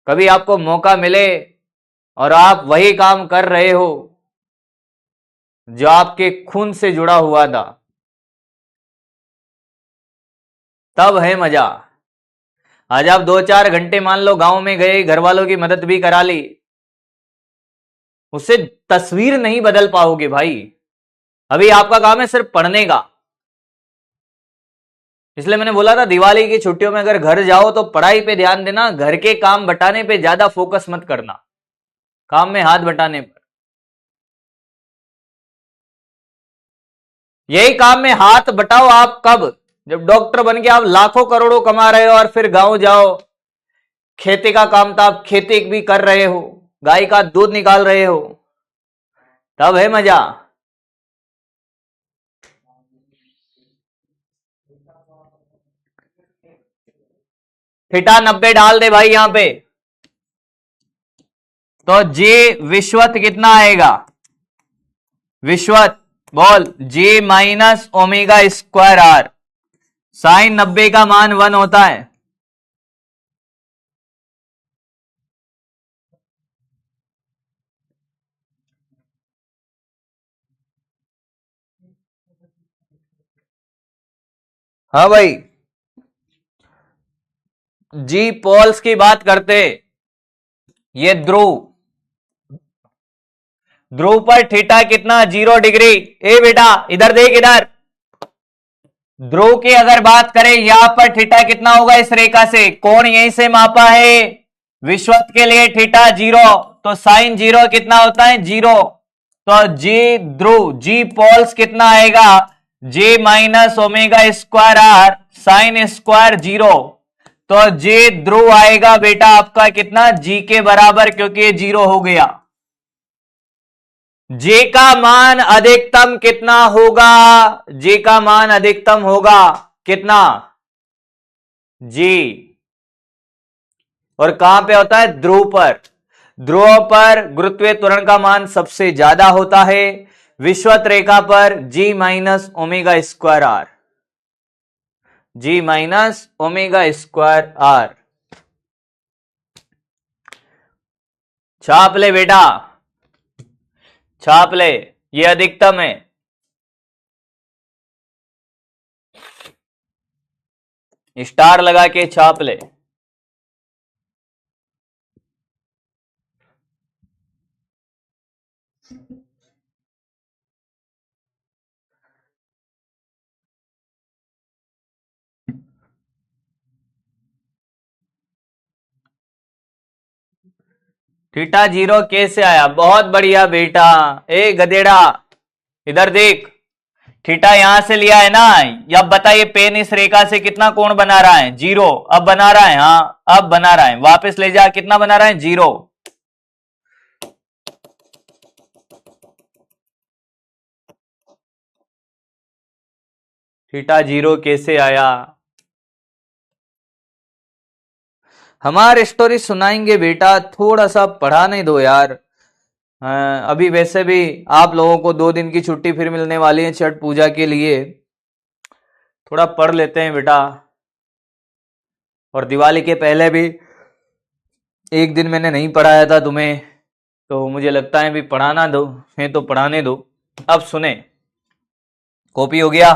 कभी आपको मौका मिले और आप वही काम कर रहे हो जो आपके खून से जुड़ा हुआ था, तब है मजा। आज आप 2-4 घंटे मान लो गांव में गए, घर वालों की मदद भी करा ली, उससे तस्वीर नहीं बदल पाओगे भाई। अभी आपका काम है सिर्फ पढ़ने का। इसलिए मैंने बोला था दिवाली की छुट्टियों में अगर घर जाओ तो पढ़ाई पे ध्यान देना, घर के काम बटाने पे ज्यादा फोकस मत करना, काम में हाथ बटाने पर। यही काम में हाथ बटाओ आप कब, जब डॉक्टर बन के आप लाखों करोड़ों कमा रहे हो और फिर गांव जाओ, खेती का काम था, आप खेती भी कर रहे हो, गाय का दूध निकाल रहे हो, तब है मजा। थीटा 90 डाल दे भाई यहां पे, तो जे विश्वत कितना आएगा, विश्वत बोल G minus omega square R, sine 90 का मान 1 होता है। हाँ भाई, जी पोल्स की बात करते, ये ध्रुव, ध्रुव पर थीटा कितना 0 डिग्री। ए बेटा इधर देख, इधर ध्रुव की अगर बात करें यहां पर थीटा कितना होगा, इस रेखा से कोण यहीं से मापा है, विश्वत के लिए थीटा 0, तो साइन 0 कितना होता है 0, तो जी ध्रुव, जी पोल्स कितना आएगा, G minus omega square R sine square 0, तो जे ध्रुव आएगा बेटा आपका कितना, जी के बराबर, क्योंकि ये 0 हो गया। जे का मान अधिकतम कितना होगा, जे का मान अधिकतम होगा कितना, जी, और कहां पे होता है, ध्रुव पर। ध्रुव पर गुरुत्वीय त्वरण का मान सबसे ज्यादा होता है, विश्वत रेखा पर G minus omega square R, G minus omega square R. छाप ले बेटा, छाप ले, ये अधिकतम है। स्टार लगा के छाप ले। थीटा 0 कैसे आया, बहुत बढ़िया बेटा। ए गधेड़ा इधर देख, थीटा यहां से लिया है ना, अब बताइए पेन इस रेखा से कितना कोण बना रहा है, 0, अब बना रहा है, हाँ अब बना रहा है, वापस ले जा, कितना बना रहा है 0, थीटा 0 कैसे आया? हमारी स्टोरी सुनाएंगे बेटा, थोड़ा सा पढ़ाने दो यार। अभी वैसे भी आप लोगों को 2 दिन की छुट्टी फिर मिलने वाली है छठ पूजा के लिए, थोड़ा पढ़ लेते हैं बेटा। और दिवाली के पहले भी 1 दिन मैंने नहीं पढ़ाया था तुम्हें, तो मुझे लगता है भी पढ़ाना दो है तो पढ़ाने दो। अब सुने, कॉपी हो गया?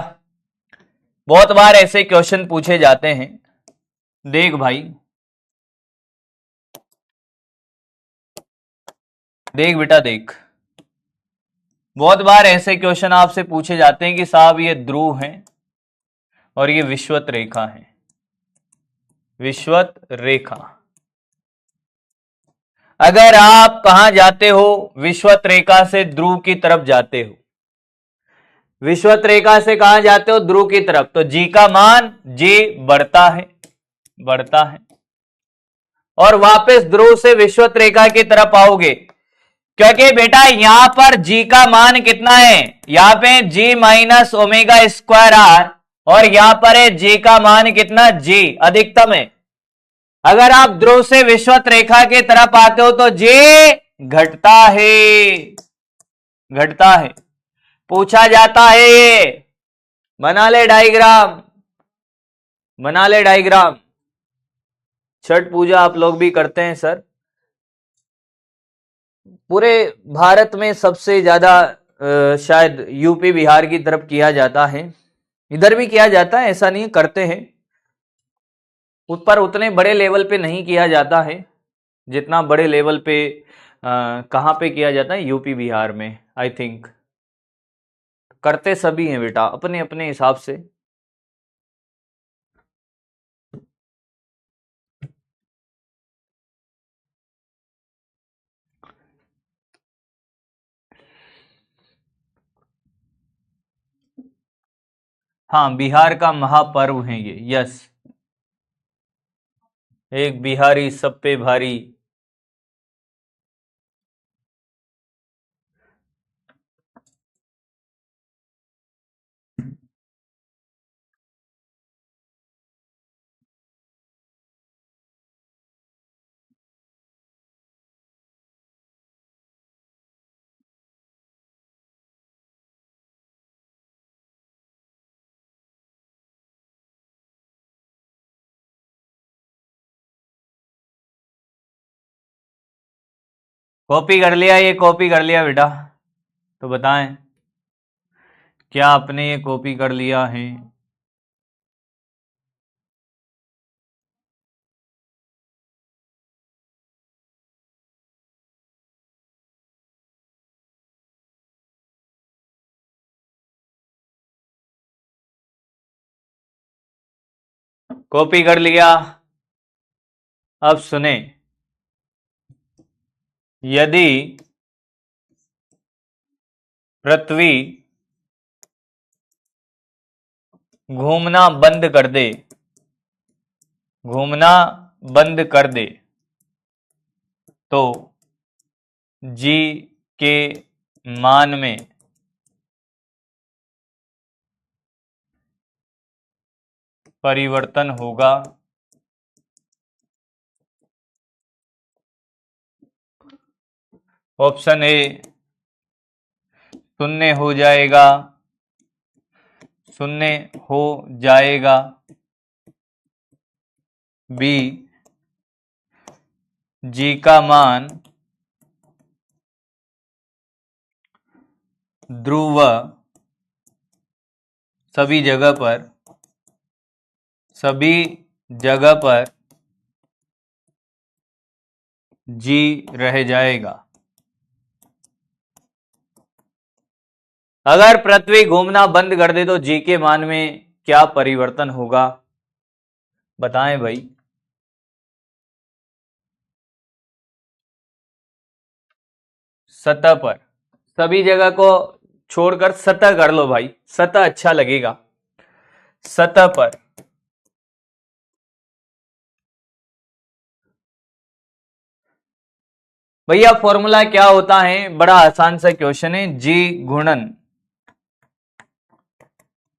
बहुत बार ऐसे क्वेश्चन पूछे जाते हैं। देख भाई, देख बेटा देख, बहुत बार ऐसे क्वेश्चन आपसे पूछे जाते हैं कि साहब ये ध्रुव है और ये विषुवत रेखा है। विषुवत रेखा, अगर आप कहां जाते हो, विषुवत रेखा से ध्रुव की तरफ जाते हो, विषुवत रेखा से कहां जाते हो, ध्रुव की तरफ, तो जी का मान जी बढ़ता है, बढ़ता है। और वापस ध्रुव से विषुवत रेखा की तरफ आओगे, क्योंकि बेटा यहां पर जी का मान कितना है, यहां पे जी माइनस ओमेगा स्क्वायर आर, और यहां पर है जी का मान कितना, जी अधिकतम है। अगर आप ध्रुव से विषुवत रेखा की तरफ आते हो तो जी घटता है, घटता है। पूछा जाता है ये, बना ले डायग्राम, बना ले डायग्राम। छठ पूजा आप लोग भी करते हैं सर? पूरे भारत में सबसे ज्यादा शायद यूपी बिहार की तरफ किया जाता है, इधर भी किया जाता है, ऐसा नहीं, करते हैं। उस पर उतने बड़े लेवल पे नहीं किया जाता है जितना बड़े लेवल पे कहाँ पे किया जाता है, यूपी बिहार में आई थिंक। करते सभी हैं बेटा अपने अपने हिसाब से। हाँ, बिहार का महापर्व है ये, यस। एक बिहारी सब पे भारी। कॉपी कर लिया? ये कॉपी कर लिया बेटा? तो बताएं, क्या आपने ये कॉपी कर लिया है? कॉपी कर लिया? अब सुने, यदि पृथ्वी घूमना बंद कर दे, घूमना बंद कर दे, तो जी के मान में परिवर्तन होगा। ऑप्शन ए शून्य हो जाएगा, शून्य हो जाएगा। बी जी का मान ध्रुव सभी जगह पर, सभी जगह पर जी रह जाएगा। अगर पृथ्वी घूमना बंद कर दे तो जी के मान में क्या परिवर्तन होगा, बताएं भाई। सतह पर, सभी जगह को छोड़कर सतह कर लो भाई, सतह अच्छा लगेगा। सतह पर भैया फॉर्मूला क्या होता है, बड़ा आसान सा क्वेश्चन है, जी गुणन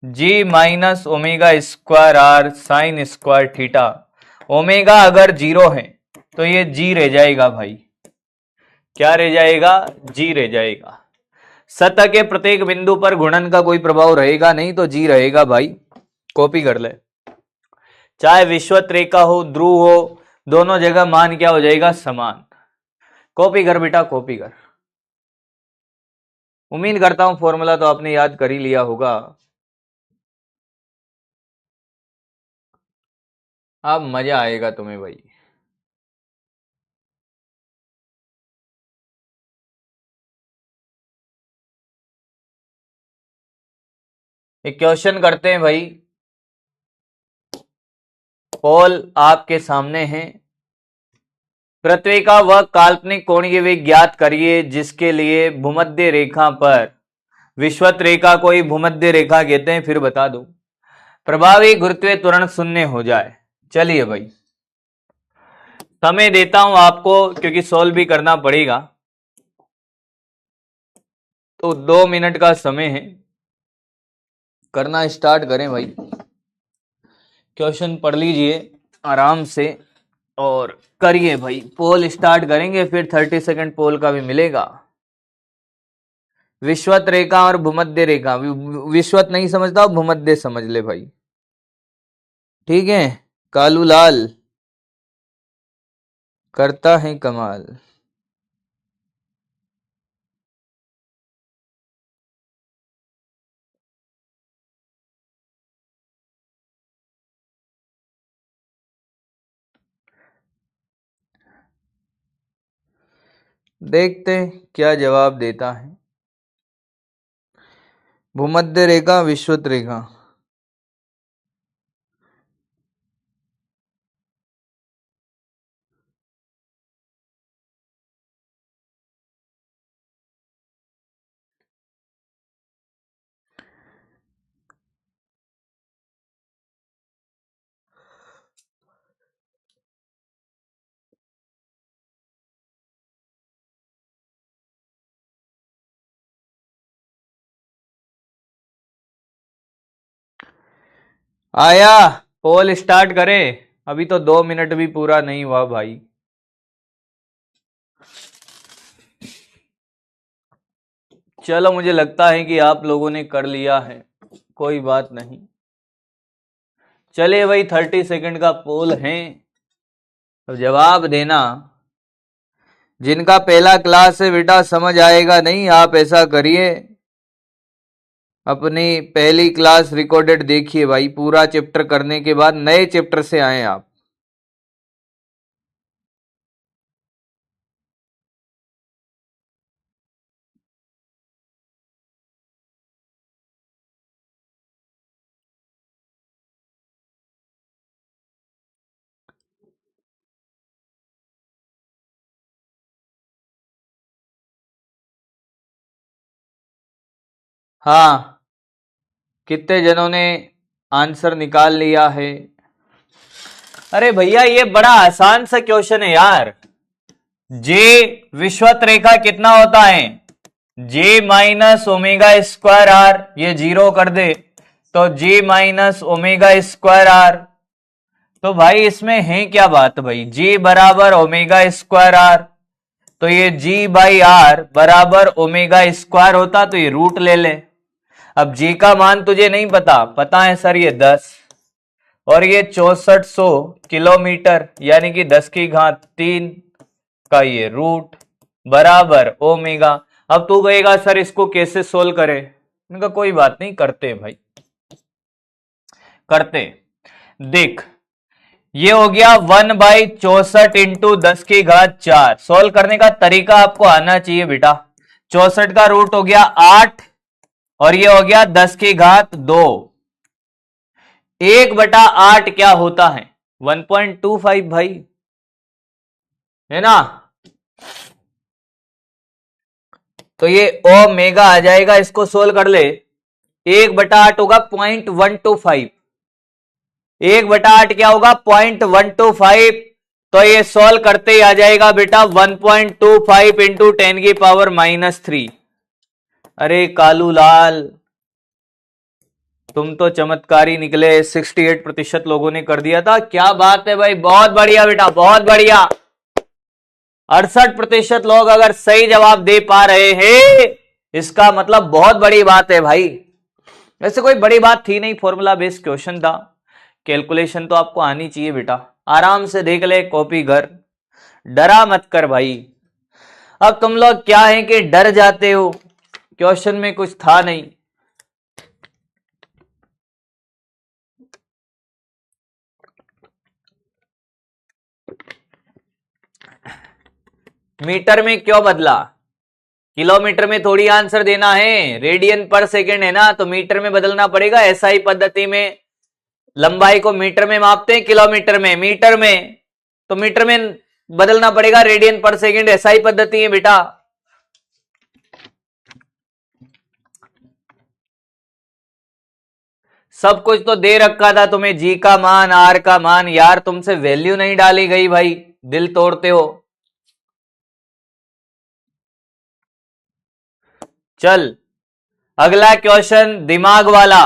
G minus omega square R sine square theta. Omega अगर 0 है तो ये जी रह जाएगा भाई। क्या रह जाएगा? जी रह जाएगा। सतह के प्रत्येक बिंदु पर गुणन का कोई प्रभाव रहेगा नहीं, तो जी रहेगा भाई। कॉपी कर ले। चाहे विश्वत रेखा हो, ध्रुव हो, दोनों जगह मान क्या हो जाएगा? समान। कॉपी कर बेटा, कॉपी कर। उम्मीद करता हूं फॉर्मूला तो आपने याद कर ही लिया होगा। अब मजा आएगा तुम्हें भाई। एक क्वेश्चन करते हैं भाई। पोल आपके सामने है। पृथ्वी का वह काल्पनिक कोणीय वेग ज्ञात करिए जिसके लिए भूमध्य रेखा पर, विश्वत रेखा को ही भूमध्य रेखा कहते हैं, फिर बता दो, प्रभावी गुरुत्वीय त्वरण शून्य हो जाए। चलिए भाई, समय देता हूं आपको क्योंकि सोल्व भी करना पड़ेगा। तो 2 मिनट का समय है, करना स्टार्ट करें भाई। क्वेश्चन पढ़ लीजिए आराम से और करिए भाई। पोल स्टार्ट करेंगे, फिर 30 सेकंड पोल का भी मिलेगा। विश्वत रेखा और भूमध्य रेखा, विश्वत नहीं समझता भूमध्य समझ ले भाई, ठीक है। कालू लाल करता है कमाल। देखते क्या जवाब देता है। भूमध्य रेखा, विश्वत रेखा। आया, पोल स्टार्ट करें। अभी तो 2 मिनट भी पूरा नहीं हुआ भाई। चलो, मुझे लगता है कि आप लोगों ने कर लिया है, कोई बात नहीं। चलिए भाई, 30 सेकंड का पोल है, तो जवाब देना। जिनका पहला क्लास है बेटा समझ आएगा नहीं, आप ऐसा करिए, अपनी पहली क्लास रिकॉर्डेड देखिए भाई। पूरा चैप्टर करने के बाद नए चैप्टर से आए आप। हाँ, कितने जनों ने आंसर निकाल लिया है? अरे भैया, ये बड़ा आसान सा क्वेश्चन है यार। जे विश्वत रेखा कितना होता है? जे माइनस ओमेगा स्क्वायर आर, ये 0 कर दे तो जे माइनस ओमेगा स्क्वायर आर। तो भाई इसमें है क्या बात भाई? जे बराबर ओमेगा स्क्वायर आर, तो ये जी बाई आर बराबर ओमेगा स्क्वायर होता, तो ये रूट ले ले। अब जी का मान तुझे नहीं पता, पता है सर ये 10 और ये 6400 किलोमीटर, यानी कि 10 की घात 3 का ये रूट बराबर ओमेगा। अब तू कहेगा सर इसको कैसे सोल्व करे? मैंने कहा कोई बात नहीं, करते भाई, करते। देख, ये हो गया 1/64 इंटू 10 की घात 4। सोल्व करने का तरीका आपको आना चाहिए बेटा। 64 का रूट हो गया 8 और ये हो गया 10 की घात 2। 1/8 क्या होता है? 1.25 भाई, है ना? तो ये ओमेगा आ जाएगा, इसको सोल्व कर ले। 1/8 होगा 0.125। 1/8 क्या होगा? 0.125। तो ये सोल्व करते ही आ जाएगा बेटा 1.25 इंटू 10 की पावर -3। अरे कालू लाल, तुम तो चमत्कारी निकले, 68% लोगों ने कर दिया था। क्या बात है भाई, बहुत बढ़िया बेटा, बहुत बढ़िया। 68% लोग अगर सही जवाब दे पा रहे हैं, इसका मतलब बहुत बड़ी बात है भाई। वैसे कोई बड़ी बात थी नहीं, फॉर्मूला बेस्ड क्वेश्चन था। कैलकुलेशन तो आपको आनी चाहिए बेटा, आराम से देख ले कॉपी घर, डरा मत कर भाई। अब तुम लोग क्या है कि डर जाते हो, क्वेश्चन में कुछ था नहीं। मीटर में क्यों बदला, किलोमीटर में थोड़ी आंसर देना है, रेडियन पर सेकेंड है ना, तो मीटर में बदलना पड़ेगा। एसआई पद्धति में लंबाई को मीटर में मापते हैं, किलोमीटर में, मीटर में तो मीटर में बदलना पड़ेगा, रेडियन पर सेकेंड एसआई पद्धति है बेटा। सब कुछ तो दे रखा था तुम्हें, जी का मान, आर का मान, यार तुमसे वैल्यू नहीं डाली गई भाई, दिल तोड़ते हो। चल अगला क्वेश्चन दिमाग वाला,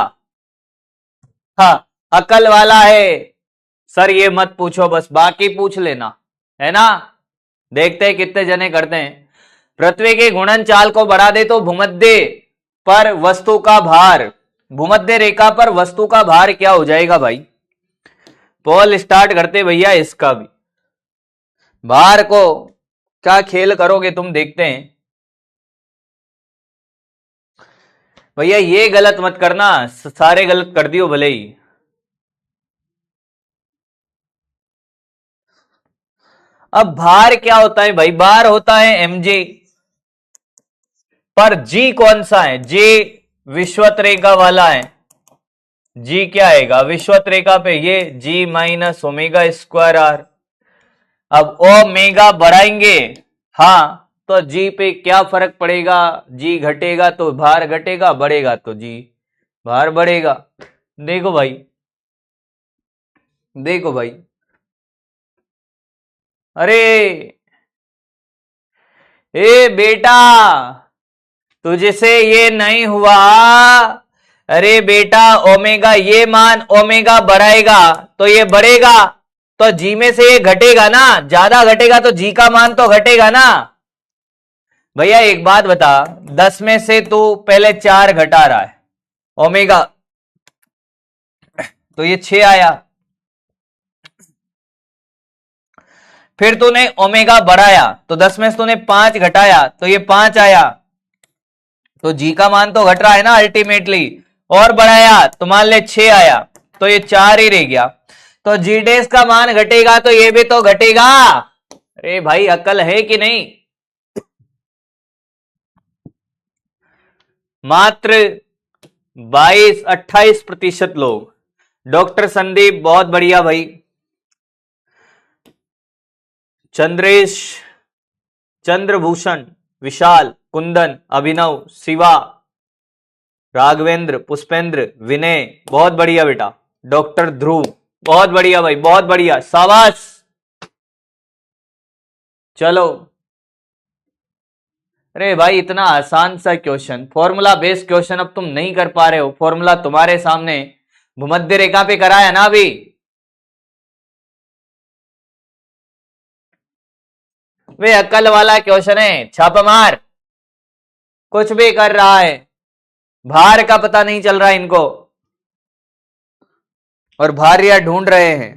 हाँ अकल वाला है। सर ये मत पूछो, बस बाकी पूछ लेना, है ना। देखते हैं कितने जने करते हैं। पृथ्वी के गुणन चाल को बढ़ा दे तो भूमध्य पर वस्तु का भार, भूमध्य रेखा पर वस्तु का भार क्या हो जाएगा भाई। पोल स्टार्ट करते भैया, इसका भी भार को क्या खेल करोगे तुम, देखते हैं भैया। ये गलत मत करना, सारे गलत कर दियो भले ही। अब भार क्या होता है भाई, भार होता है mg, पर जी कौन सा है, जी विश्वत रेखा वाला है। जी क्या आएगा विश्वत रेखा पे, ये जी माइनस ओमेगा स्क्वायर आर। अब ओमेगा बढ़ाएंगे, हाँ तो जी पे क्या फर्क पड़ेगा, जी घटेगा तो भार घटेगा, बढ़ेगा तो जी भार बढ़ेगा। देखो भाई, देखो भाई, अरे ए बेटा तुझसे ये नहीं हुआ। अरे बेटा ओमेगा, ये मान ओमेगा बढ़ाएगा तो ये बढ़ेगा, तो जी में से ये घटेगा ना, ज्यादा घटेगा तो जी का मान तो घटेगा ना। भैया एक बात बता, 10 में से तू पहले 4 घटा रहा है ओमेगा, तो ये 6 आया। फिर तूने ओमेगा बढ़ाया तो 10 में से तूने 5 घटाया तो ये 5 आया, तो जी का मान तो घट रहा है ना अल्टीमेटली। और बढ़ाया तो मान ले 6 आया, तो ये 4 ही रह गया, तो जी डेस का मान घटेगा तो ये भी तो घटेगा। अरे भाई अकल है कि नहीं। मात्र 22-28% लोग। डॉक्टर संदीप बहुत बढ़िया भाई, चंद्रेश, चंद्रभूषण, विशाल, कुंदन, अभिनव, शिवा, राघवेंद्र, पुष्पेंद्र, विनय, बहुत बढ़िया बेटा। डॉक्टर ध्रुव बहुत बढ़िया भाई, बहुत बढ़िया, शाबाश। चलो अरे भाई इतना आसान सा क्वेश्चन, फॉर्मूला बेस्ड क्वेश्चन अब तुम नहीं कर पा रहे हो। फॉर्मूला तुम्हारे सामने भूमध्य रेखा पे कराया ना अभी, वे अकल वाला क्वेश्चन है, छापा मार। कुछ भी कर रहा है, भार का पता नहीं चल रहा है इनको, और भारिया ढूंढ रहे हैं।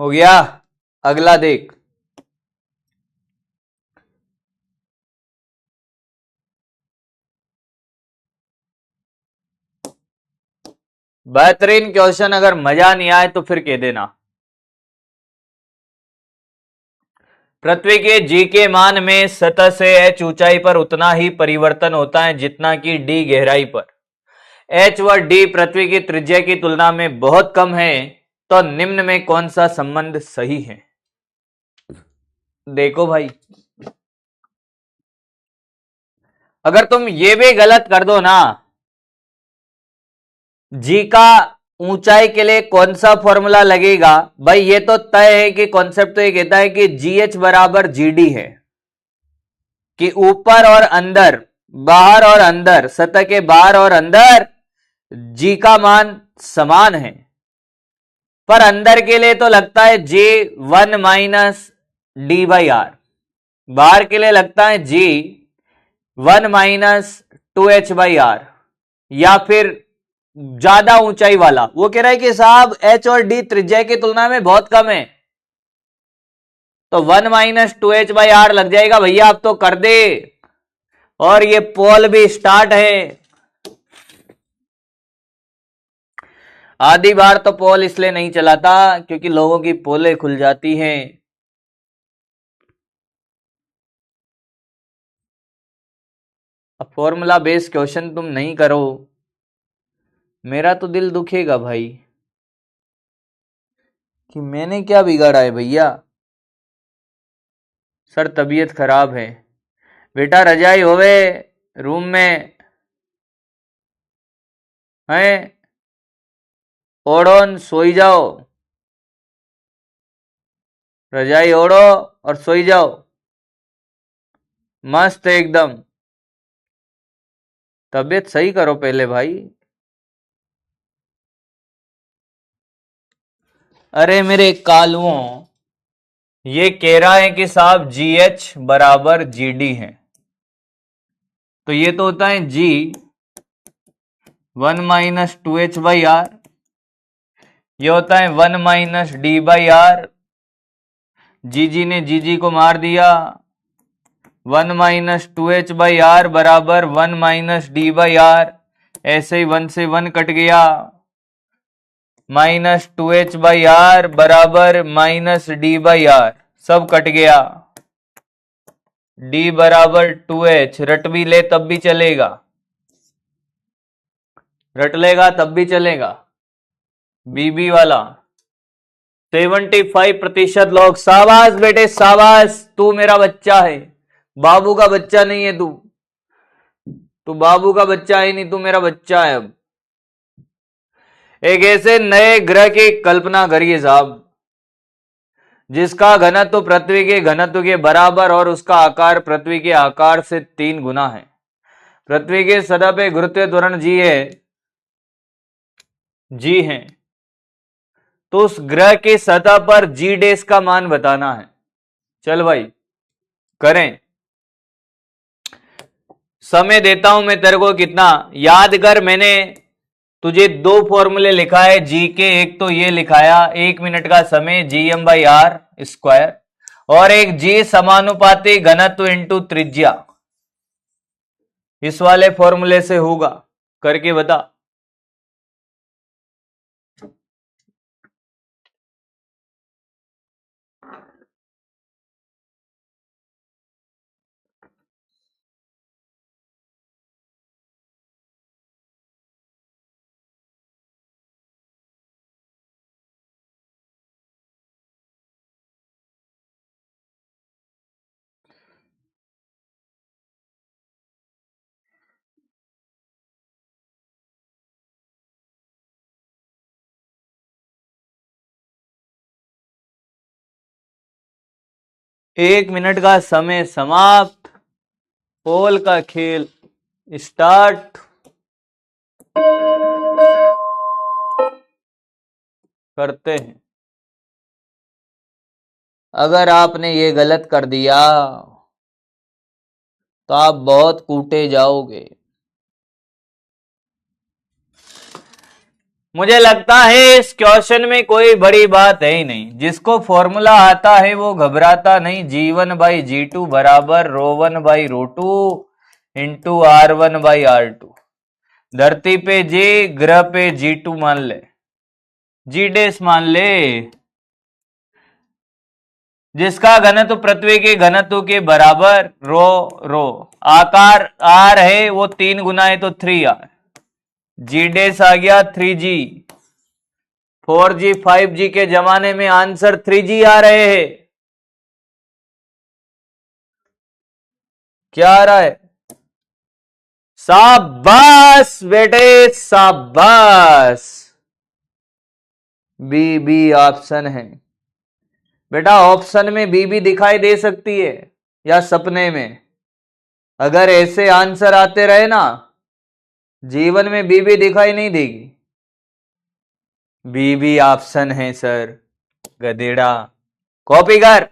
हो गया, अगला देख। बेहतरीन क्वेश्चन, अगर मजा नहीं आए तो फिर कह देना। पृथ्वी के जी के मान में सतह से एच ऊंचाई पर उतना ही परिवर्तन होता है जितना कि डी गहराई पर। एच व डी पृथ्वी की त्रिज्या की तुलना में बहुत कम है, तो निम्न में कौन सा संबंध सही है? देखो भाई, अगर तुम ये भी गलत कर दो ना, जी का ऊंचाई के लिए कौन सा फॉर्मूला लगेगा, भाई ये तो तय है कि कॉन्सेप्ट तो ये कहता है कि जी एच बराबर जी डी है, कि ऊपर और अंदर, बाहर और अंदर, सतह के बाहर और अंदर जी का मान समान है। पर अंदर के लिए तो लगता है जे 1 माइनस डी बाई आर, बाहर के लिए लगता है जी 1 माइनस 2h बाई आर, या फिर ज्यादा ऊंचाई वाला वो कह रहा है कि साहब h और d त्रिज्या की तुलना में बहुत कम है, तो 1 माइनस 2h बाई आर लग जाएगा भैया, आप तो कर दे। और ये पोल भी स्टार्ट है। आधी बार तो पोल इसलिए नहीं चलाता क्योंकि लोगों की पोलें खुल जाती हैं। अब फॉर्मूला बेस्ड क्वेश्चन तुम नहीं करो, मेरा तो दिल दुखेगा भाई कि मैंने क्या बिगाड़ा है भैया। सर तबीयत खराब है। बेटा रजाई होवे रूम में है, ओढ़ो सोई जाओ, रजाई ओढ़ो और सोई जाओ, मस्त एकदम। तबीयत सही करो पहले भाई। अरे मेरे कालुओं, ये कह रहा है कि साहब जी एच बराबर जी डी है, तो ये तो होता है जी 1 माइनस 2h बाई आर, ये होता है 1 माइनस डी बाई आर, जी ने जी को मार दिया, 1 माइनस 2h बाई आर बराबर 1 माइनस डी बाई आर, ऐसे ही 1 से 1 कट गया, माइनस 2h बाई आर बराबर माइनस डी बाई आर, सब कट गया, d बराबर 2h, रट भी ले तब भी चलेगा, रट लेगा तब भी चलेगा। बीबी वाला 75% लोग, शाबाश बेटे शाबाश, तू मेरा बच्चा है, बाबू का बच्चा नहीं है तू बाबू का बच्चा है नहीं, तू मेरा बच्चा है। अब एक ऐसे नए ग्रह की कल्पना करिए साहब, जिसका घनत्व पृथ्वी के घनत्व के बराबर और उसका आकार पृथ्वी के आकार से 3 गुना है। पृथ्वी के सतह पे गुरुत्वीय त्वरण जी है, तो उस ग्रह की सतह पर जी डेस का मान बताना है। चल भाई करें, समय देता हूं मैं तेरे को, कितना याद कर। मैंने तुझे 2 फॉर्मूले लिखा है जी के, एक तो ये लिखाया 1 मिनट का समय G M by R square, और एक जी समानुपाती घनत्व इंटू त्रिज्या, इस वाले फॉर्मूले से होगा, करके बता। एक मिनट का समय समाप्त, पोल का खेल स्टार्ट करते हैं। अगर आपने ये गलत कर दिया तो आप बहुत कूटे जाओगे। मुझे लगता है इस क्वेश्चन में कोई बड़ी बात है ही नहीं, जिसको फॉर्मूला आता है वो घबराता नहीं। G1 बाई G2 बराबर ρ1 by ρ2 into R1 by R2। धरती पे G, ग्रह पे G2 मान ले, G डेस मान ले, जिसका घनत्व पृथ्वी के घनत्व के बराबर रो, आकार R है वो 3 गुना है तो 3R, जी डेस आ गया 3G, 4G 5G के जमाने में आंसर 3G आ रहे हैं। क्या आ रहा है? शाबाश बेटे शाबाश। बी बी ऑप्शन है बेटा। ऑप्शन में बी भी दिखाई दे सकती है या सपने में। अगर ऐसे आंसर आते रहे ना, जीवन में बी भी दिखाई नहीं देगी। बी भी ऑप्शन है सर। गधेड़ा कॉपी कर।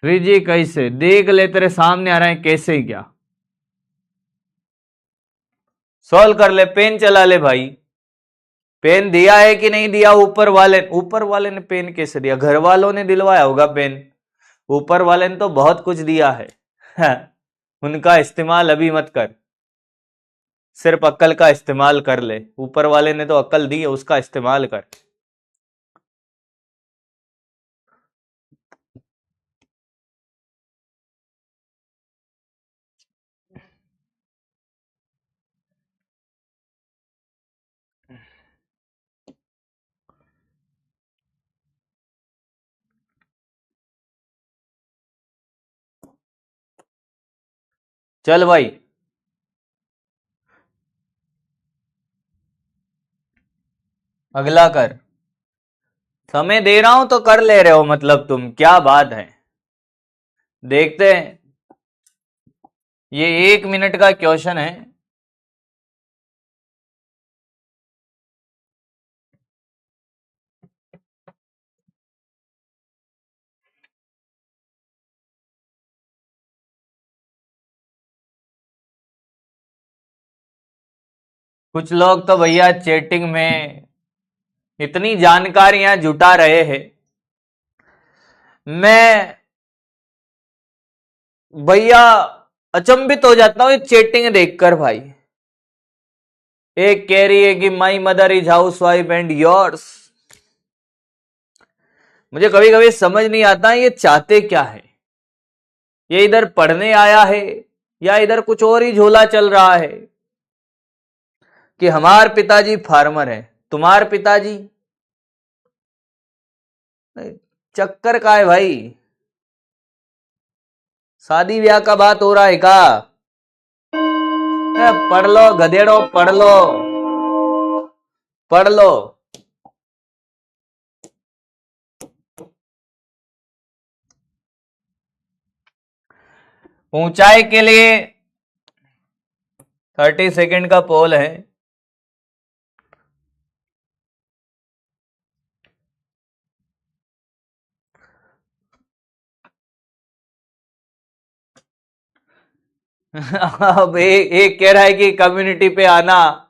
जी कैसे देख ले, तेरे सामने आ रहे हैं कैसे क्या। सॉल्व कर ले, पेन चला ले भाई। पेन दिया है कि नहीं दिया ऊपर वाले ने पेन कैसे दिया? घर वालों ने दिलवाया होगा पेन। ऊपर वाले ने तो बहुत कुछ दिया है। उनका इस्तेमाल अभी मत कर, सिर्फ अक्ल का इस्तेमाल कर ले। ऊपर वाले ने तो अक्ल दी है, उसका इस्तेमाल कर। चल भाई, अगला कर। समय दे रहा हूं तो कर ले रहे हो, मतलब तुम क्या बात है। देखते हैं, ये 1 मिनट का क्वेश्चन है। कुछ लोग तो भैया चैटिंग में इतनी जानकारियां जुटा रहे हैं, मैं भैया अचंभित हो जाता हूं चैटिंग देखकर भाई। एक कह रही है कि my mother is house wife and yours. मुझे कभी कभी समझ नहीं आता ये चाहते क्या है। ये इधर पढ़ने आया है या इधर कुछ और ही झोला चल रहा है कि हमारे पिताजी फार्मर है, तुम्हारे पिताजी। चक्कर का है भाई? शादी ब्याह का बात हो रहा है का? पढ़ लो गधेड़ो, पढ़ लो पढ़ लो। ऊंचाई के लिए 30 सेकंड का पोल है। अब एक कह रहा है कि कम्युनिटी पे आना।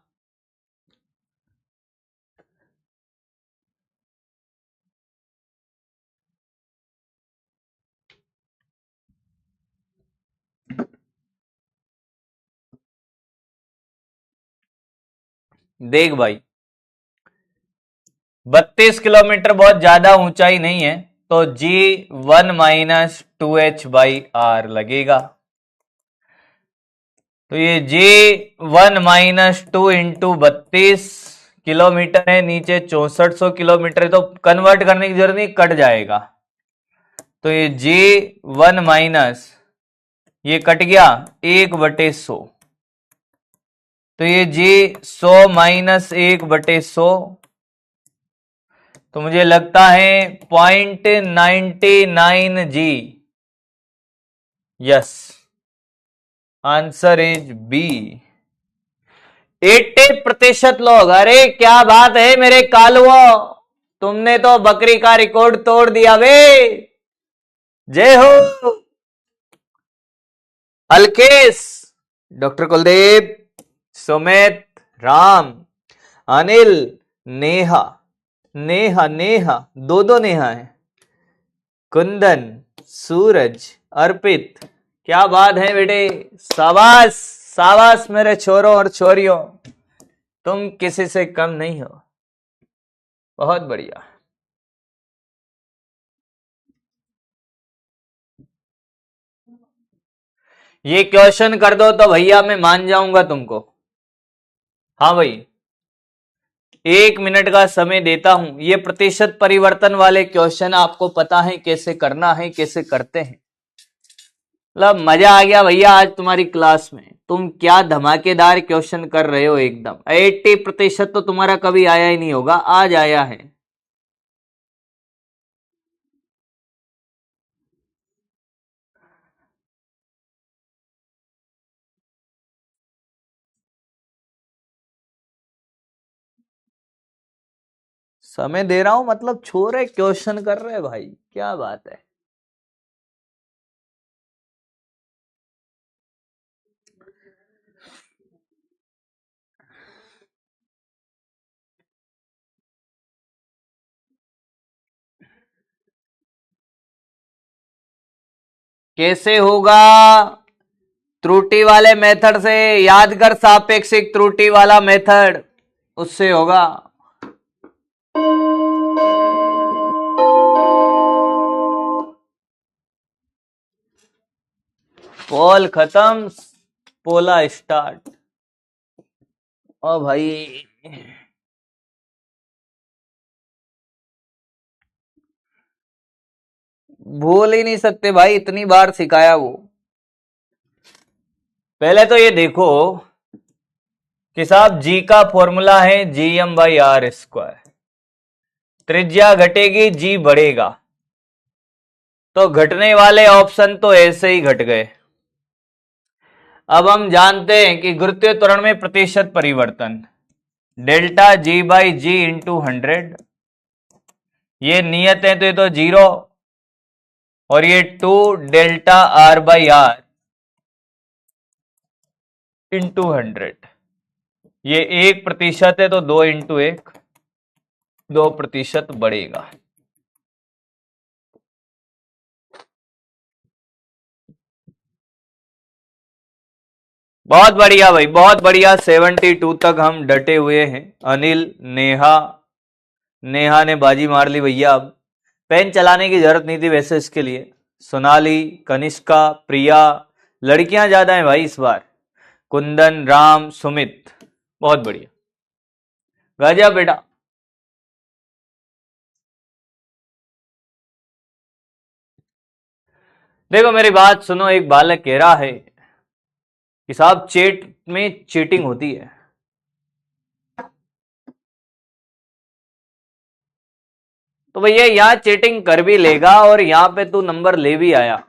देख भाई, 32 किलोमीटर बहुत ज्यादा ऊंचाई नहीं है, तो G1 माइनस 2H/R लगेगा। तो ये G1 माइनस 2 इंटू 32 किलोमीटर है, नीचे 6400 किलोमीटर है, तो कन्वर्ट करने की जरूरत नहीं, कट जाएगा। तो ये G1 माइनस ये कट गया 1/100, तो ये G100 माइनस 1/100, तो मुझे लगता है 0.99G। Yes, answer is B. 80% लोग। अरे क्या बात है मेरे कालुओ, तुमने तो बकरी का रिकॉर्ड तोड़ दिया बे। जय हो। अलकेश, डॉक्टर कुलदीप, सुमित, राम, अनिल, नेहा, नेहा नेहा दो नेहा है, कुंदन, सूरज, अर्पित, क्या बात है बेटे। शाबाश शाबाश मेरे छोरों और छोरियों, तुम किसी से कम नहीं हो। बहुत बढ़िया। ये क्वेश्चन कर दो तो भैया मैं मान जाऊंगा तुमको। हाँ भाई, 1 मिनट का समय देता हूं। ये प्रतिशत परिवर्तन वाले क्वेश्चन आपको पता है कैसे करना है, कैसे करते हैं। मतलब मजा आ गया भैया आज तुम्हारी क्लास में। तुम क्या धमाकेदार क्वेश्चन कर रहे हो एकदम। 80% तो तुम्हारा कभी आया ही नहीं होगा, आज आया है। समय दे रहा हूं मतलब छोरे क्वेश्चन कर रहे भाई, क्या बात है। कैसे होगा? त्रुटि वाले मेथड से। याद कर, सापेक्षिक त्रुटि वाला मेथड, उससे होगा। पोल खत्म, पोला स्टार्ट। ओ भाई, भूल ही नहीं सकते भाई, इतनी बार सिखाया वो। पहले तो ये देखो कि साहब जी का फॉर्मूला है GM/R²। त्रिज्या घटेगी, जी बढ़ेगा, तो घटने वाले ऑप्शन तो ऐसे ही घट गए। अब हम जानते हैं कि गुरुत्वीय त्वरण में प्रतिशत परिवर्तन डेल्टा G/G इंटू 100, ये नियत है तो ये तो 0, और ये 2 डेल्टा R/R इंटू 100, ये 1% है तो 2 इंटू 1, 2% बढ़ेगा। बहुत बढ़िया भाई, बहुत बढ़िया। 72 तक हम डटे हुए हैं। अनिल, नेहा ने बाजी मार ली भैया। अब पेन चलाने की जरूरत नहीं थी वैसे इसके लिए। सोनाली, कनिष्का, प्रिया, लड़कियां ज्यादा हैं भाई इस बार। कुंदन, राम, सुमित, बहुत बढ़िया। गजब बेटा। देखो मेरी बात सुनो, एक बालक कह रहा है कि साहब चेट में चीटिंग होती है। तो भैया यहां चीटिंग कर भी लेगा और यहां पे तू नंबर ले भी आया,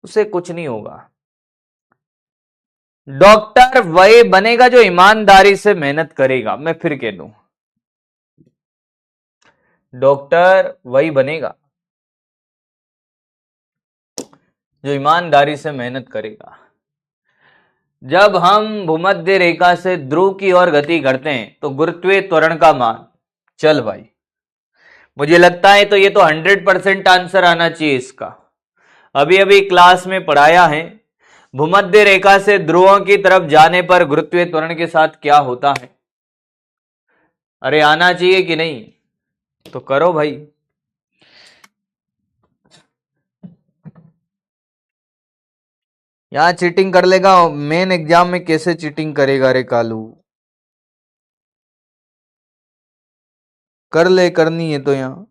उससे कुछ नहीं होगा। डॉक्टर वही बनेगा जो ईमानदारी से मेहनत करेगा। मैं फिर कह दूं, डॉक्टर वही बनेगा जो ईमानदारी से मेहनत करेगा। जब हम भूमध्य रेखा से ध्रुव की ओर गति करते हैं तो गुरुत्वीय त्वरण का मान, चल भाई मुझे लगता है तो ये तो 100% आंसर आना चाहिए इसका। अभी अभी क्लास में पढ़ाया है, भूमध्य रेखा से ध्रुवों की तरफ जाने पर गुरुत्वीय त्वरण के साथ क्या होता है। अरे आना चाहिए कि नहीं? तो करो भाई। यहां चीटिंग कर लेगा, मेन एग्जाम में कैसे चीटिंग करेगा रे कालू? कर ले, करनी है तो यहां।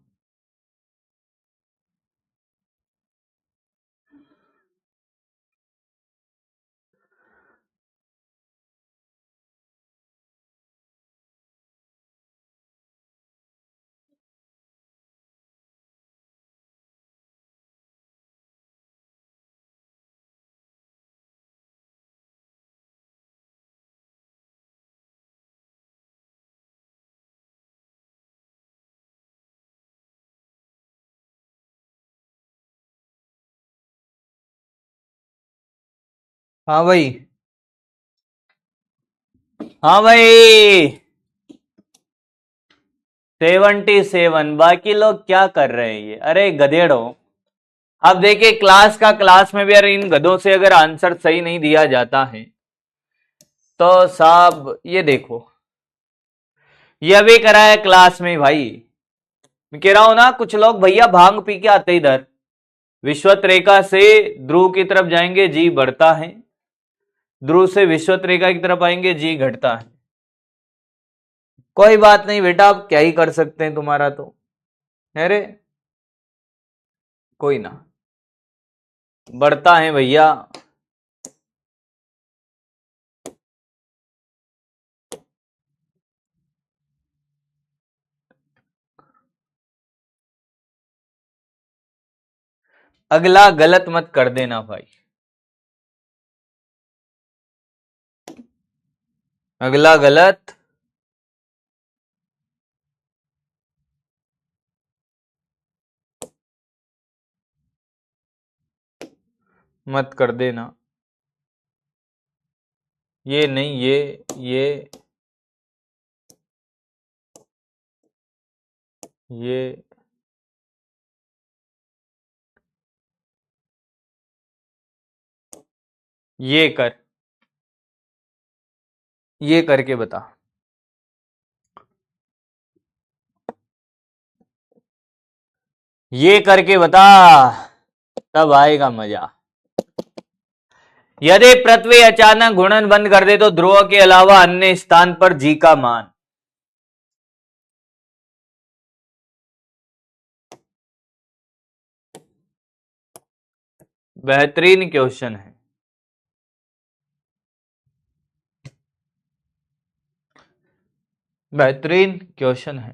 हाँ भाई, हाँ भाई। 77। बाकी लोग क्या कर रहे हैं ये? अरे गधेड़ो। अब देखिए क्लास में भी अगर इन गधों से अगर आंसर सही नहीं दिया जाता है तो साहब ये देखो, ये भी कराया क्लास में भाई। मैं कह रहा हूं ना, कुछ लोग भैया भांग पी के आते इधर, विश्वत रेखा से ध्रुव की तरफ जाएंगे जी बढ़ता है, ध्रुव से विश्वत रेखा की तरफ आएंगे जी घटता है। कोई बात नहीं बेटा, आप क्या ही कर सकते हैं, तुम्हारा तो, अरे कोई ना, बढ़ता है भैया। अगला गलत मत कर देना भाई, अगला गलत मत कर देना। ये नहीं, ये ये कर, ये करके बता, ये करके बता, तब आएगा मजा। यदि पृथ्वी अचानक घूर्णन बंद कर दे तो ध्रुव के अलावा अन्य स्थान पर जी का मान। बेहतरीन क्वेश्चन है, बेहतरीन क्वेश्चन है।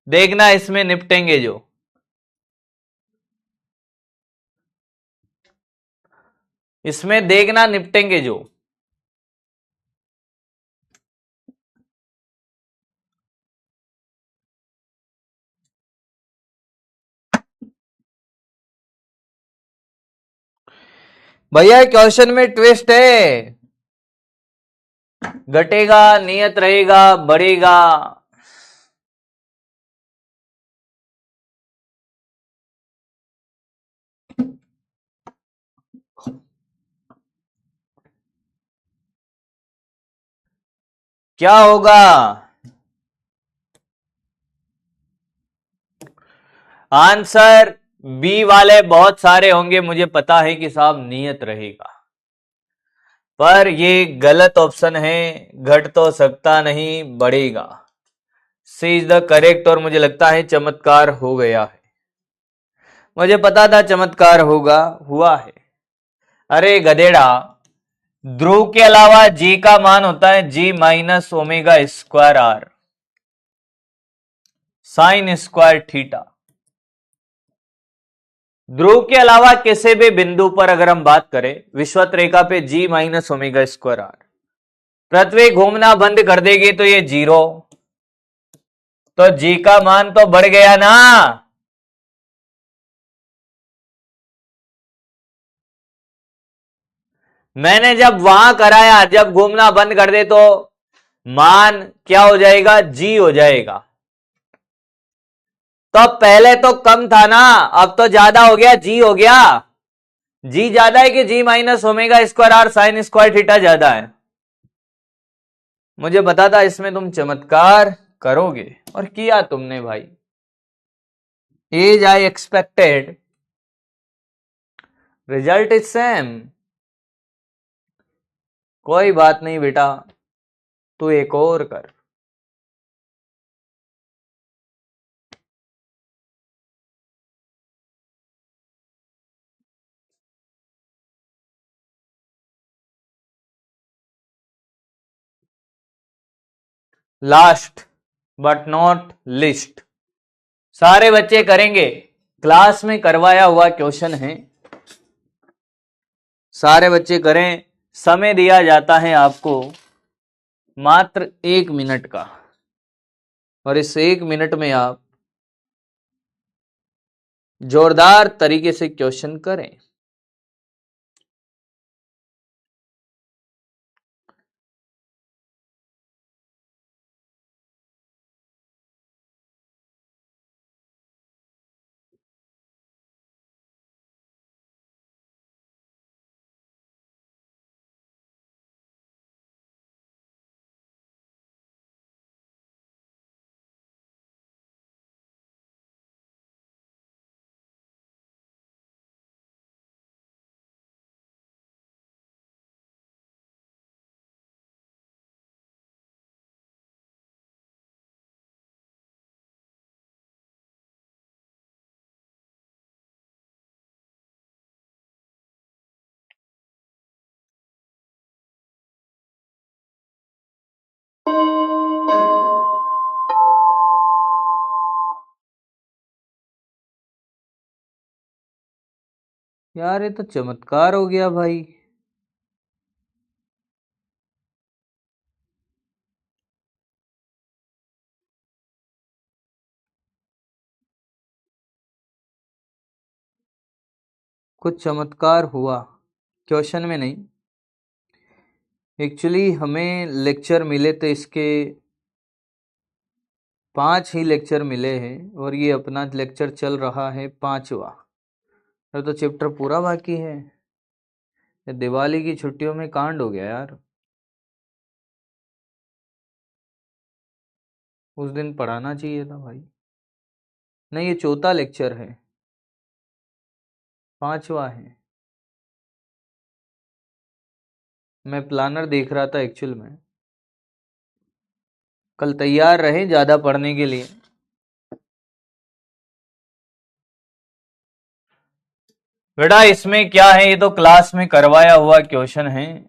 देखना इसमें निपटेंगे जो, इसमें देखना निपटेंगे जो। भैया क्वेश्चन में ट्विस्ट है, घटेगा, नियत रहेगा, बढ़ेगा। क्या होगा आंसर? बी वाले बहुत सारे होंगे, मुझे पता है कि साहब नियत रहेगा, पर ये गलत ऑप्शन है, घट तो सकता नहीं, बढ़ेगा। सी इज द करेक्ट, और मुझे लगता है चमत्कार हो गया है, मुझे पता था चमत्कार होगा, हुआ है। अरे गधेड़ा, ध्रुव के अलावा जी का मान होता है G minus omega square R sine square theta. ध्रुव के अलावा किसी भी बिंदु पर अगर हम बात करें विश्वत रेखा पे जी माइनस ओमेगा स्क्वायर आर, पृथ्वी घूमना बंद कर देगी तो ये जीरो, तो जी का मान तो बढ़ गया ना। मैंने जब वहां कराया, जब घूमना बंद कर दे तो मान क्या हो जाएगा, जी हो जाएगा। तो पहले तो कम था ना, अब तो ज्यादा हो गया, जी हो गया। जी ज्यादा है कि G minus omega square R sine square theta ज्यादा है? मुझे पता था इसमें तुम चमत्कार करोगे, और किया तुमने भाई। As I expected, result is same. कोई बात नहीं बेटा, तू एक और कर। लास्ट बट नॉट लिस्ट, सारे बच्चे करेंगे, क्लास में करवाया हुआ क्वेश्चन है, सारे बच्चे करें। समय दिया जाता है आपको मात्र 1 मिनट का, और इस 1 मिनट में आप जोरदार तरीके से क्वेश्चन करें। यार ये तो चमत्कार हो गया भाई। कुछ चमत्कार हुआ, क्वेश्चन में नहीं। एक्चुअली हमें लेक्चर मिले थे इसके 5 ही लेक्चर मिले हैं और ये अपना लेक्चर चल रहा है 5वां। तो चैप्टर पूरा बाकी है। ये दिवाली की छुट्टियों में कांड हो गया यार। उस दिन पढ़ाना चाहिए था भाई। नहीं, ये चौथा लेक्चर है, 5वां है। मैं प्लानर देख रहा था एक्चुअल में। कल तैयार रहे ज्यादा पढ़ने के लिए। बेटा इसमें क्या है, ये तो क्लास में करवाया हुआ क्वेश्चन है।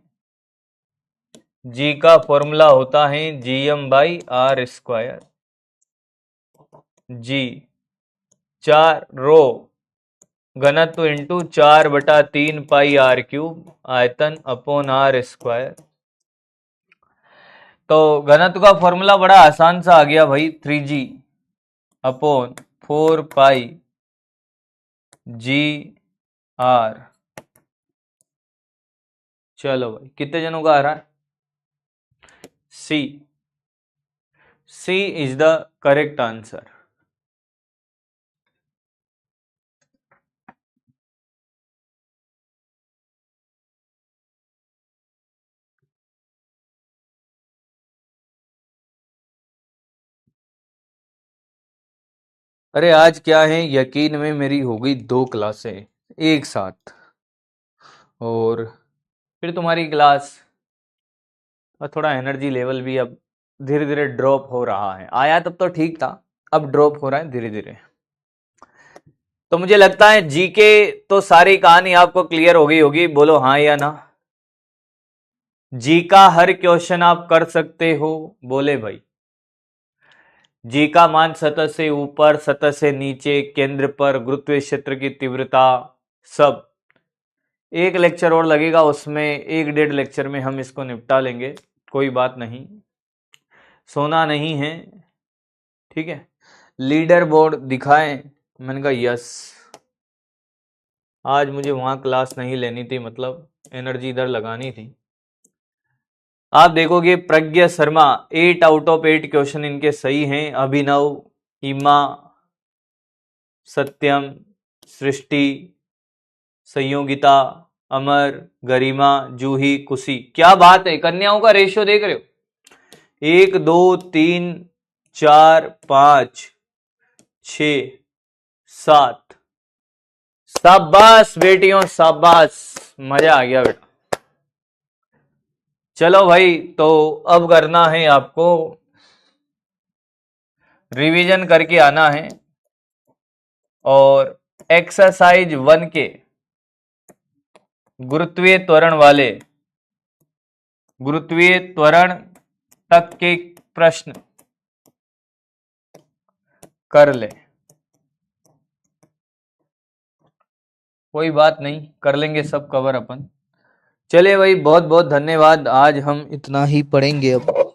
जी का फॉर्मूला होता है GM/R²। जी 4 रो घनत्व इंटू 4/3πr³ आयतन अपॉन R²। तो घनत्व का फॉर्मूला बड़ा आसान सा आ गया भाई, 3G अपॉन 4πGR। चलो भाई, कितने जनों का आ रहा है? सी इज द करेक्ट आंसर। अरे आज क्या है, यकीन में मेरी हो गई 2 क्लासें एक साथ, और फिर तुम्हारी क्लास, और थोड़ा एनर्जी लेवल भी अब धीरे धीरे ड्रॉप हो रहा है। आया तब तो ठीक था, अब ड्रॉप हो रहा है धीरे धीरे। तो मुझे लगता है जीके तो सारी कहानी आपको क्लियर हो गई होगी, बोलो हाँ या ना। जी का हर क्वेश्चन आप कर सकते हो, बोले भाई। जी का मान सतह से ऊपर, सतह से नीचे, केंद्र पर, गुरुत्वीय क्षेत्र की तीव्रता, सब। एक लेक्चर और लगेगा, उसमें 1-1.5 लेक्चर में हम इसको निपटा लेंगे, कोई बात नहीं, सोना नहीं है। ठीक है, लीडर बोर्ड दिखाएं? मैंने कहा यस। आज मुझे वहां क्लास नहीं लेनी थी, मतलब एनर्जी इधर लगानी थी। आप देखोगे प्रज्ञा शर्मा 8 आउट ऑफ 8 क्वेश्चन इनके सही हैं। अभिनव, इमा, सत्यम, सृष्टि, संयोगिता, अमर, गरिमा, जूही, कुशी। क्या बात है, कन्याओं का रेशियो देख रहे हो? 1 2 3 4 5 6 7। शाबाश बेटियों शाबाश, मजा आ गया बेटा। चलो भाई, तो अब करना है आपको रिवीजन करके आना है, और एक्सरसाइज 1 के गुरुत्वीय त्वरण तक के प्रश्न कर ले। कोई बात नहीं, कर लेंगे सब कवर अपन। चलिए भाई, बहुत बहुत धन्यवाद। आज हम इतना ही पढ़ेंगे अब।